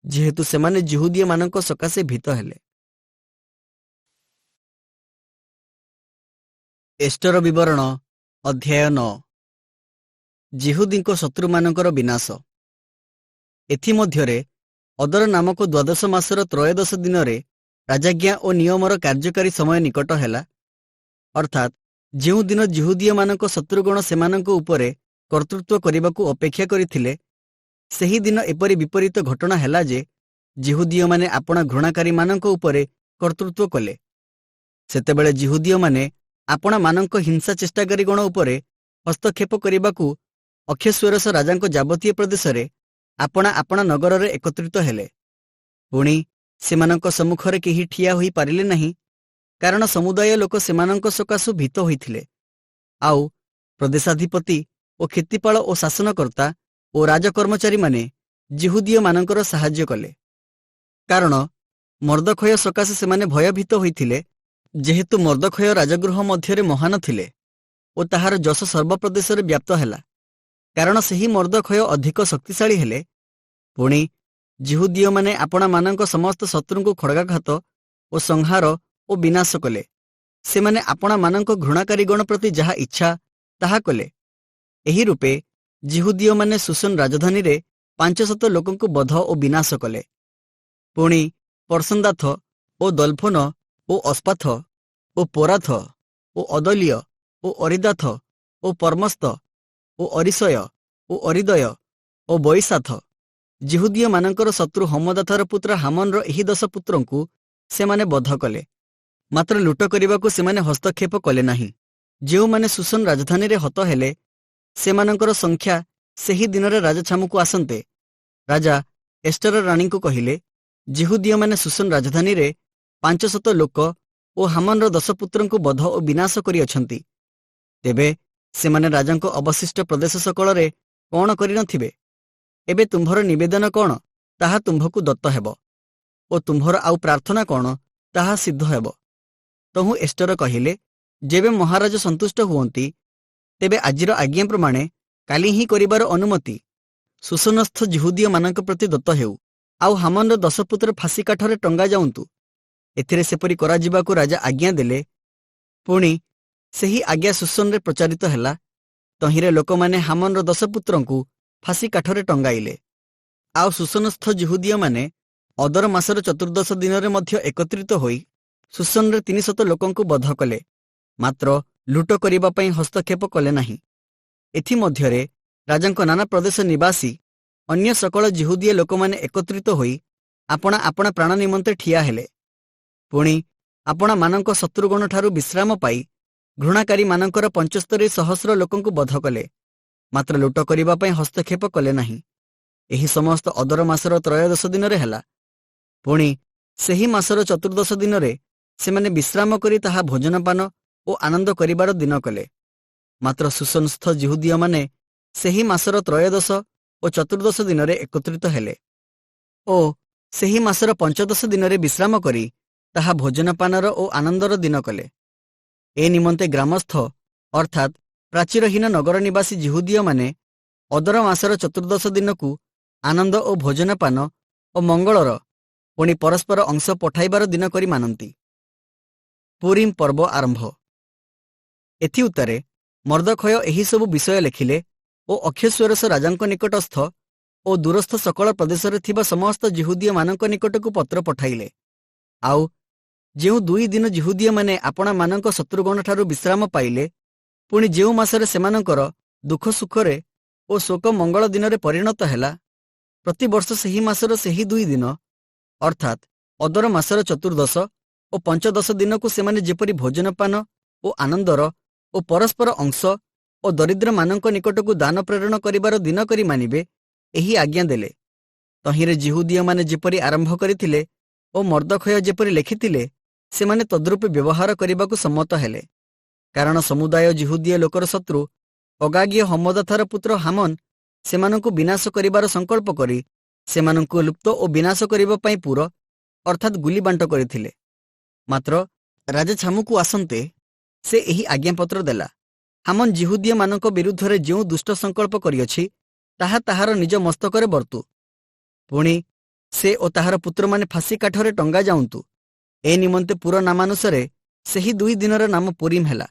ଯେହେତୁ ସେମାନେ ଜିହୁଦୀୟମାନଙ୍କ ସକାଶେ ଭୀତ ହେଲେ। ଏଷ୍ଟର ବିବରଣ ଅଧ୍ୟାୟ 9। ଜିହୁଦୀଙ୍କ ଶତ୍ରୁମାନଙ୍କର ବିନାଶ। ଏଥିମଧ୍ୟରେ ଅଦର ନାମକ ଦ୍ୱାଦଶ ମାସର ତ୍ରୟୋଦଶ ଦିନରେ ରାଜାଜ୍ଞା ଓ ନିୟମର କାର୍ଯ୍ୟକାରୀ ସମୟ ନିକଟ ହେଲା, ଅର୍ଥାତ୍ ଯେଉଁଦିନ ଜିହୁଦୀୟମାନଙ୍କ ଶତ୍ରୁଗଣ ସେମାନଙ୍କ ଉପରେ କର୍ତ୍ତୃତ୍ୱ କରିବାକୁ ଅପେକ୍ଷା କରିଥିଲେ, ସେହିଦିନ ଏପରି ବିପରୀତ ଘଟଣା ହେଲା ଯେ ଜିହୁଦୀୟମାନେ ଆପଣା ଘୃଣାକାରୀମାନଙ୍କ ଉପରେ କର୍ତ୍ତୃତ୍ୱ କଲେ। ସେତେବେଳେ ଜିହୁଦୀୟମାନେ ଆପଣାମାନଙ୍କ ହିଂସା ଚେଷ୍ଟାକାରୀଗଣ ଉପରେ ହସ୍ତକ୍ଷେପ କରିବାକୁ ଅକ୍ଷଶ୍ୱେରୋସ ରାଜାଙ୍କ ଯାବତୀୟ ପ୍ରଦେଶରେ ଆପଣା ଆପଣା ନଗରରେ ଏକତ୍ରିତ ହେଲେ। ପୁଣି ସେମାନଙ୍କ ସମ୍ମୁଖରେ କେହି ଠିଆ ହୋଇପାରିଲେ ନାହିଁ, କାରଣ ସମୁଦାୟ ଲୋକ ସେମାନଙ୍କ ସକାଶୁ ଭୀତ ହୋଇଥିଲେ। ଆଉ ପ୍ରଦେଶାଧିପତି ଓ କ୍ଷେତ୍ରିପାଳ ଓ ଶାସନକର୍ତ୍ତା ଓ ରାଜକର୍ମଚାରୀମାନେ ଜିହୁଦୀୟମାନଙ୍କର ସାହାଯ୍ୟ କଲେ, କାରଣ ମର୍ଦ୍ଦଖୟ ସକାଶେ ସେମାନେ ଭୟଭୀତ ହୋଇଥିଲେ, ଯେହେତୁ ମର୍ଦ୍ଦଖୟ ରାଜଗୃହ ମଧ୍ୟରେ ମହାନ ଥିଲେ ଓ ତାହାର ଯଶ ସର୍ବପ୍ରଦେଶରେ ବ୍ୟାପ୍ତ ହେଲା, କାରଣ ସେହି ମର୍ଦ୍ଦଖୟ ଅଧିକ ଶକ୍ତିଶାଳୀ ହେଲେ। ପୁଣି ଜିହୁଦୀୟମାନେ ଆପଣାମାନଙ୍କ ସମସ୍ତ ଶତ୍ରୁଙ୍କୁ ଖଡ଼୍ଗାଘାତ ଓ ସଂହାର ଓ ବିନାଶ କଲେ। ସେମାନେ ଆପଣାମାନଙ୍କ ଘୃଣାକାରୀଗଣ ପ୍ରତି ଯାହା ଇଚ୍ଛା ତାହା କଲେ। ଏହି ରୂପେ ଜିହୁଦୀୟମାନେ ସୁସନ ରାଜଧାନୀରେ 500 ଲୋକଙ୍କୁ ବଧ ଓ ବିନାଶ କଲେ। ପୁଣି ପର୍ସନ୍ଦାଥ ଓ ଦଲଫୋନ ଓ ଅସ୍ପାଥ ଓ ପୋରାଥ ଓ ଅଦଲିୟ ଓ ଅରିଦାଥ ଓ ପର୍ମସ୍ତ ଓ ଅରିସୟ ଓ ଅରିଦୟ ଓ ବୈସାଥ, ଜିହୁଦୀୟମାନଙ୍କର ଶତ୍ରୁ ହମଦାଥର ପୁତ୍ର ହାମନର ଏହି 10 ପୁତ୍ରଙ୍କୁ ସେମାନେ ବଧ କଲେ। ମାତ୍ର ଲୁଟ କରିବାକୁ ସେମାନେ ହସ୍ତକ୍ଷେପ କଲେ ନାହିଁ। ଯେଉଁମାନେ ସୁସନ ରାଜଧାନୀରେ ହତ ହେଲେ, ସେମାନଙ୍କର ସଂଖ୍ୟା ସେହି ଦିନରେ ରାଜା ଛାମୁକୁ ଆସନ୍ତେ ରାଜା ଏଷ୍ଟର ରାଣୀଙ୍କୁ କହିଲେ, ଜିହୁଦୀୟମାନେ ସୁସନ ରାଜଧାନୀରେ 500 ଲୋକ ଓ ହାମନର 10 ପୁତ୍ରଙ୍କୁ ବଧ ଓ ବିନାଶ କରିଅଛନ୍ତି। ତେବେ ସେମାନେ ରାଜାଙ୍କ ଅବଶିଷ୍ଟ ପ୍ରଦେଶ ସକଳରେ କ'ଣ କରିନଥିବେ? ଏବେ ତୁମ୍ଭର ନିବେଦନ କ'ଣ, ତାହା ତୁମ୍ଭକୁ ଦତ୍ତ ହେବ, ଓ ତୁମ୍ଭର ଆଉ ପ୍ରାର୍ଥନା କ'ଣ, ତାହା ସିଦ୍ଧ ହେବ। ତହୁଁ ଏଷ୍ଟର କହିଲେ, ଯେବେ ମହାରାଜ ସନ୍ତୁଷ୍ଟ ହୁଅନ୍ତି, ତେବେ ଆଜିର ଆଜ୍ଞା ପ୍ରମାଣେ କାଲି ହିଁ କରିବାର ଅନୁମତି ସୁସନସ୍ଥ ଜିହୁଦୀୟମାନଙ୍କ ପ୍ରତି ଦତ୍ତ ହେଉ, ଆଉ ହାମନର 10 ପୁତ୍ର ଫାଶୀ କାଠରେ ଟଙ୍ଗା ଯାଉନ୍ତୁ। ଏଥିରେ ସେପରି କରାଯିବାକୁ ରାଜା ଆଜ୍ଞା ଦେଲେ। ପୁଣି ସେହି ଆଜ୍ଞା ସୁସନରେ ପ୍ରଚାରିତ ହେଲା। ତହିଁରେ ଲୋକମାନେ ହାମନର 10 ପୁତ୍ରଙ୍କୁ ଫାଶୀ କାଠରେ ଟଙ୍ଗାଇଲେ। ଆଉ ସୁସନସ୍ଥ ଜିହୁଦୀୟମାନେ ଅଦର ମାସର ଚତୁର୍ଦ୍ଦଶ ଦିନରେ ମଧ୍ୟ ଏକତ୍ରିତ ହୋଇ ସୁସନରେ 300 ଲୋକଙ୍କୁ ବଧ କଲେ, ମାତ୍ର ଲୁଟ କରିବା ପାଇଁ ହସ୍ତକ୍ଷେପ କଲେ ନାହିଁ। ଏଥିମଧ୍ୟରେ ରାଜାଙ୍କ ନାନା ପ୍ରଦେଶ ନିବାସୀ ଅନ୍ୟ ସକଳ ଜିହୁଦୀୟ ଲୋକମାନେ ଏକତ୍ରିତ ହୋଇ ଆପଣା ଆପଣା ପ୍ରାଣ ନିମନ୍ତେ ଠିଆ ହେଲେ। ପୁଣି ଆପଣାମାନଙ୍କ ଶତ୍ରୁଗଣଠାରୁ ବିଶ୍ରାମ ପାଇ ଘୃଣାକାରୀମାନଙ୍କର 75,000 ଲୋକଙ୍କୁ ବଧ କଲେ, ମାତ୍ର ଲୁଟ କରିବା ପାଇଁ ହସ୍ତକ୍ଷେପ କଲେ ନାହିଁ। ଏହି ସମସ୍ତ ଅଦର ମାସର ତ୍ରୟୋଦଶ ଦିନରେ ହେଲା। ପୁଣି ସେହି ମାସର ଚତୁର୍ଦ୍ଦଶ ଦିନରେ ସେମାନେ ବିଶ୍ରାମ କରି ତାହା ଭୋଜନପାନ ଓ ଆନନ୍ଦ କରିବାର ଦିନ କଲେ। ମାତ୍ର ସୁସନସ୍ଥ ଜିହୁଦୀୟମାନେ ସେହି ମାସର ତ୍ରୟୋଦଶ ଓ ଚତୁର୍ଦ୍ଦଶ ଦିନରେ ଏକତ୍ରିତ ହେଲେ ଓ ସେହି ମାସର 15 ଦିନରେ ବିଶ୍ରାମ କରି ତାହା ଭୋଜନପାନର ଓ ଆନନ୍ଦର ଦିନ କଲେ। ଏ ନିମନ୍ତେ ଗ୍ରାମସ୍ଥ ଅର୍ଥାତ୍ ପ୍ରାଚୀରହୀନ ନଗର ନିବାସୀ ଜିହୁଦୀୟମାନେ ଅଦର ମାସର ଚତୁର୍ଦ୍ଦଶ ଦିନକୁ ଆନନ୍ଦ ଓ ଭୋଜନପାନ ଓ ମଙ୍ଗଳର, ପୁଣି ପରସ୍ପର ଅଂଶ ପଠାଇବାର ଦିନ କରି ମାନନ୍ତି। ପୁରୀମ୍ ପର୍ବ ଆରମ୍ଭ। ଏଥି ଉତ୍ତାରେ ମର୍ଦ୍ଦଖୟ ଏହିସବୁ ବିଷୟ ଲେଖିଲେ ଓ ଅକ୍ଷଶ୍ୱେରୋସ ରାଜାଙ୍କ ନିକଟସ୍ଥ ଓ ଦୂରସ୍ଥ ସକଳ ପ୍ରଦେଶରେ ଥିବା ସମସ୍ତ ଜିହୁଦୀୟମାନଙ୍କ ନିକଟକୁ ପତ୍ର ପଠାଇଲେ। ଆଉ ଯେଉଁ 2 ଦିନ ଜିହୁଦୀୟମାନେ ଆପଣାମାନଙ୍କ ଶତ୍ରୁଗଣଠାରୁ ବିଶ୍ରାମ ପାଇଲେ, ପୁଣି ଯେଉଁ ମାସରେ ସେମାନଙ୍କର ଦୁଃଖ ସୁଖରେ ଓ ଶୋକ ମଙ୍ଗଳ ଦିନରେ ପରିଣତ ହେଲା, ପ୍ରତିବର୍ଷ ସେହି ମାସର ସେହି 2 ଦିନ ଅର୍ଥାତ୍ ଅଦର ମାସର ଚତୁର୍ଦ୍ଦଶ ଓ ପଞ୍ଚଦଶ ଦିନକୁ ସେମାନେ ଯେପରି ଭୋଜନପାନ ଓ ଆନନ୍ଦର ଓ ପରସ୍ପର ଅଂଶ ଓ ଦରିଦ୍ରମାନଙ୍କ ନିକଟକୁ ଦାନ ପ୍ରେରଣ କରିବାର ଦିନ କରି ମାନିବେ, ଏହି ଆଜ୍ଞା ଦେଲେ। ତହିଁରେ ଜିହୁଦୀୟମାନେ ଯେପରି ଆରମ୍ଭ କରିଥିଲେ ଓ ମର୍ଦ୍ଦଖୟ ଯେପରି ଲେଖିଥିଲେ ସେମାନେ ତଦ୍ରୂପେ ବ୍ୟବହାର କରିବାକୁ ସମ୍ମତ ହେଲେ। କାରଣ ସମୁଦାୟ ଜିହୁଦୀୟ ଲୋକର ଶତ୍ରୁ ଅଗାଗୀୟ ହମଦାଥାର ପୁତ୍ର ହାମନ ସେମାନଙ୍କୁ ବିନାଶ କରିବାର ସଂକଳ୍ପ କରି ସେମାନଙ୍କୁ ଲୁପ୍ତ ଓ ବିନାଶ କରିବା ପାଇଁ ପୁର ଅର୍ଥାତ୍ ଗୁଲିବାଣ୍ଟ କରିଥିଲେ। ମାତ୍ର ରାଜା ଛାମୁକୁ ଆସନ୍ତେ ସେ ଏହି ଆଜ୍ଞାପତ୍ର ଦେଲା, ହାମନ ଜିହୁଦୀୟମାନଙ୍କ ବିରୁଦ୍ଧରେ ଯେଉଁ ଦୁଷ୍ଟ ସଂକଳ୍ପ କରିଅଛି ତାହା ତାହାର ନିଜ ମସ୍ତକରେ ବର୍ତ୍ତୁ। ପୁଣି ସେ ଓ ତାହାର ପୁତ୍ରମାନେ ଫାଶୀ କାଠରେ ଟଙ୍ଗା ଯାଉନ୍ତୁ। ଏ ନିମନ୍ତେ ପୁର ନାମାନୁସାରେ ସେହି 2 ଦିନର ନାମ ପୁରିମ୍ ହେଲା।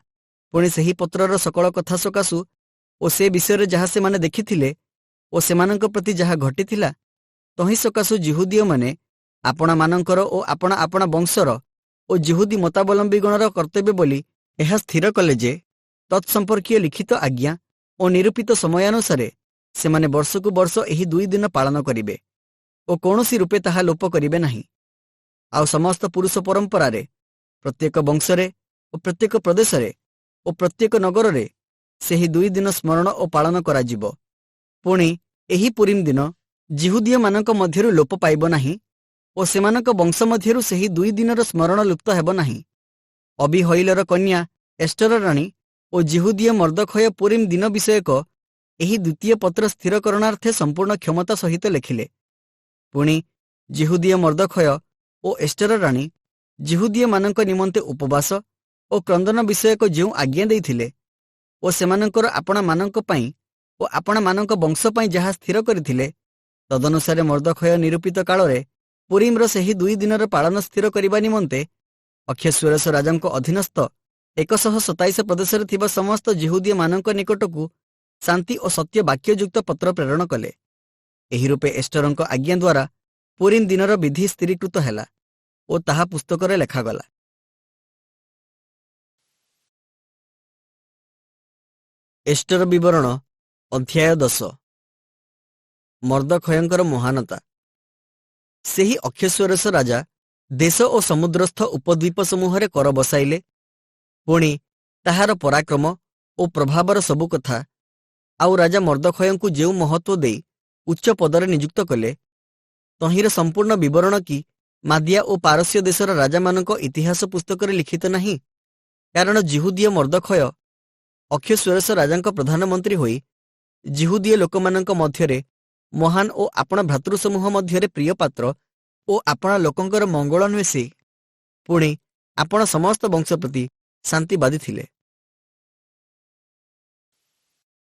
ପୁଣି ସେହି ପତ୍ରର ସକଳ କଥା ସକାଶୁ ଓ ସେ ବିଷୟରେ ଯାହା ସେମାନେ ଦେଖିଥିଲେ ଓ ସେମାନଙ୍କ ପ୍ରତି ଯାହା ଘଟିଥିଲା ତହିଁ ସକାଶୁ ଜିହୁଦୀୟମାନେ ଆପଣାମାନଙ୍କର ଓ ଆପଣା ଆପଣା ବଂଶର ଓ ଜିହୁଦୀ ମତାବଲମ୍ବୀଗଣର କର୍ତ୍ତବ୍ୟ ବୋଲି ଏହା ସ୍ଥିର କଲେ ଯେ ତତ୍ସମ୍ପର୍କୀୟ ଲିଖିତ ଆଜ୍ଞା ଓ ନିରୂପିତ ସମୟାନୁସାରେ ସେମାନେ ବର୍ଷକୁ ବର୍ଷ ଏହି 2 ଦିନ ପାଳନ କରିବେ ଓ କୌଣସି ରୂପେ ତାହା ଲୋପ କରିବେ ନାହିଁ। ଆଉ ସମସ୍ତ ପୁରୁଷ ପରମ୍ପରାରେ ପ୍ରତ୍ୟେକ ବଂଶରେ ଓ ପ୍ରତ୍ୟେକ ପ୍ରଦେଶରେ ଓ ପ୍ରତ୍ୟେକ ନଗରରେ ସେହି 2 ଦିନ ସ୍ମରଣ ଓ ପାଳନ କରାଯିବ। ପୁଣି ଏହି ପୁରିମ୍ ଦିନ ଜିହୁଦୀୟମାନଙ୍କ ମଧ୍ୟରୁ ଲୋପ ପାଇବ ନାହିଁ ଓ ସେମାନଙ୍କ ବଂଶ ମଧ୍ୟରୁ ସେହି 2 ଦିନର ସ୍ମରଣ ଲୁପ୍ତ ହେବ ନାହିଁ। ଅବିହଇଲର କନ୍ୟା ଏଷ୍ଟର ରାଣୀ ଓ ଜିହୁଦୀୟ ମର୍ଦ୍ଦଖୟ ପୁରିମ୍ ଦିନ ବିଷୟକ ଏହି 2ୟ ପତ୍ର ସ୍ଥିରକରଣାର୍ଥେ ସମ୍ପୂର୍ଣ୍ଣ କ୍ଷମତା ସହିତ ଲେଖିଲେ। ପୁଣି ଜିହୁଦୀୟ ମର୍ଦ୍ଦଖୟ ଓ ଏଷ୍ଟର ରାଣୀ ଜିହୁଦୀୟମାନଙ୍କ ନିମନ୍ତେ ଉପବାସ ଓ କ୍ରନ୍ଦନ ବିଷୟକ ଯେଉଁ ଆଜ୍ଞା ଦେଇଥିଲେ ଓ ସେମାନଙ୍କର ଆପଣାମାନଙ୍କ ପାଇଁ ଓ ଆପଣମାନଙ୍କ ବଂଶ ପାଇଁ ଯାହା ସ୍ଥିର କରିଥିଲେ ତଦନୁସାରେ ମର୍ଦ୍ଦଖୟ ନିରୂପିତ କାଳରେ ପୁରିମ୍ର ସେହି 2 ଦିନର ପାଳନ ସ୍ଥିର କରିବା ନିମନ୍ତେ ଅକ୍ଷଶ୍ୱେରୋସ ରାଜାଙ୍କ ଅଧୀନସ୍ଥ 127 ପ୍ରଦେଶରେ ଥିବା ସମସ୍ତ ଜିହୁଦୀୟମାନଙ୍କ ନିକଟକୁ ଶାନ୍ତି ଓ ସତ୍ୟ ବାକ୍ୟଯୁକ୍ତ ପତ୍ର ପ୍ରେରଣ କଲେ। ଏହି ରୂପେ ଏଷ୍ଟରଙ୍କ ଆଜ୍ଞା ଦ୍ୱାରା ପୁରିମ୍ ଦିନର ବିଧି ସ୍ଥିରୀକୃତ ହେଲା ଓ ତାହା ପୁସ୍ତକରେ ଲେଖାଗଲା। ଏଷ୍ଟର ବିବରଣ ଅଧ୍ୟାୟ 10। ମର୍ଦ୍ଦଖୟଙ୍କର ମହାନତା। ସେହି ଅକ୍ଷଶ୍ୱେରୋସ ରାଜା ଦେଶ ଓ ସମୁଦ୍ରସ୍ଥ ଉପଦ୍ୱୀପ ସମୂହରେ କର ବସାଇଲେ। ପୁଣି ତାହାର ପରାକ୍ରମ ଓ ପ୍ରଭାବର ସବୁ କଥା ଆଉ ରାଜା ମର୍ଦ୍ଦଖୟଙ୍କୁ ଯେଉଁ ମହତ୍ୱ ଦେଇ ଉଚ୍ଚ ପଦରେ ନିଯୁକ୍ତ କଲେ ତହିଁର ସମ୍ପୂର୍ଣ୍ଣ ବିବରଣ କି ମାଦିଆ ଓ ପାରସ୍ୟ ଦେଶର ରାଜାମାନଙ୍କ ଇତିହାସ ପୁସ୍ତକରେ ଲିଖିତ ନାହିଁ। କାରଣ ଜିହୁଦୀୟ ମର୍ଦ୍ଦଖୟ ଅକ୍ଷଶ୍ୱେରୋସ ରାଜାଙ୍କ ପ୍ରଧାନମନ୍ତ୍ରୀ ହୋଇ ଜିହୁଦୀୟ ଲୋକମାନଙ୍କ ମଧ୍ୟରେ ମହାନ ଓ ଆପଣା ଭ୍ରାତୃସମୂହ ମଧ୍ୟରେ ପ୍ରିୟ ପାତ୍ର ଓ ଆପଣା ଲୋକଙ୍କର ମଙ୍ଗଳ ଅନ୍ୱେଷୀ ପୁଣି ଆପଣା ସମସ୍ତ ବଂଶ ପ୍ରତି ଶାନ୍ତିବାଦୀ ଥିଲେ।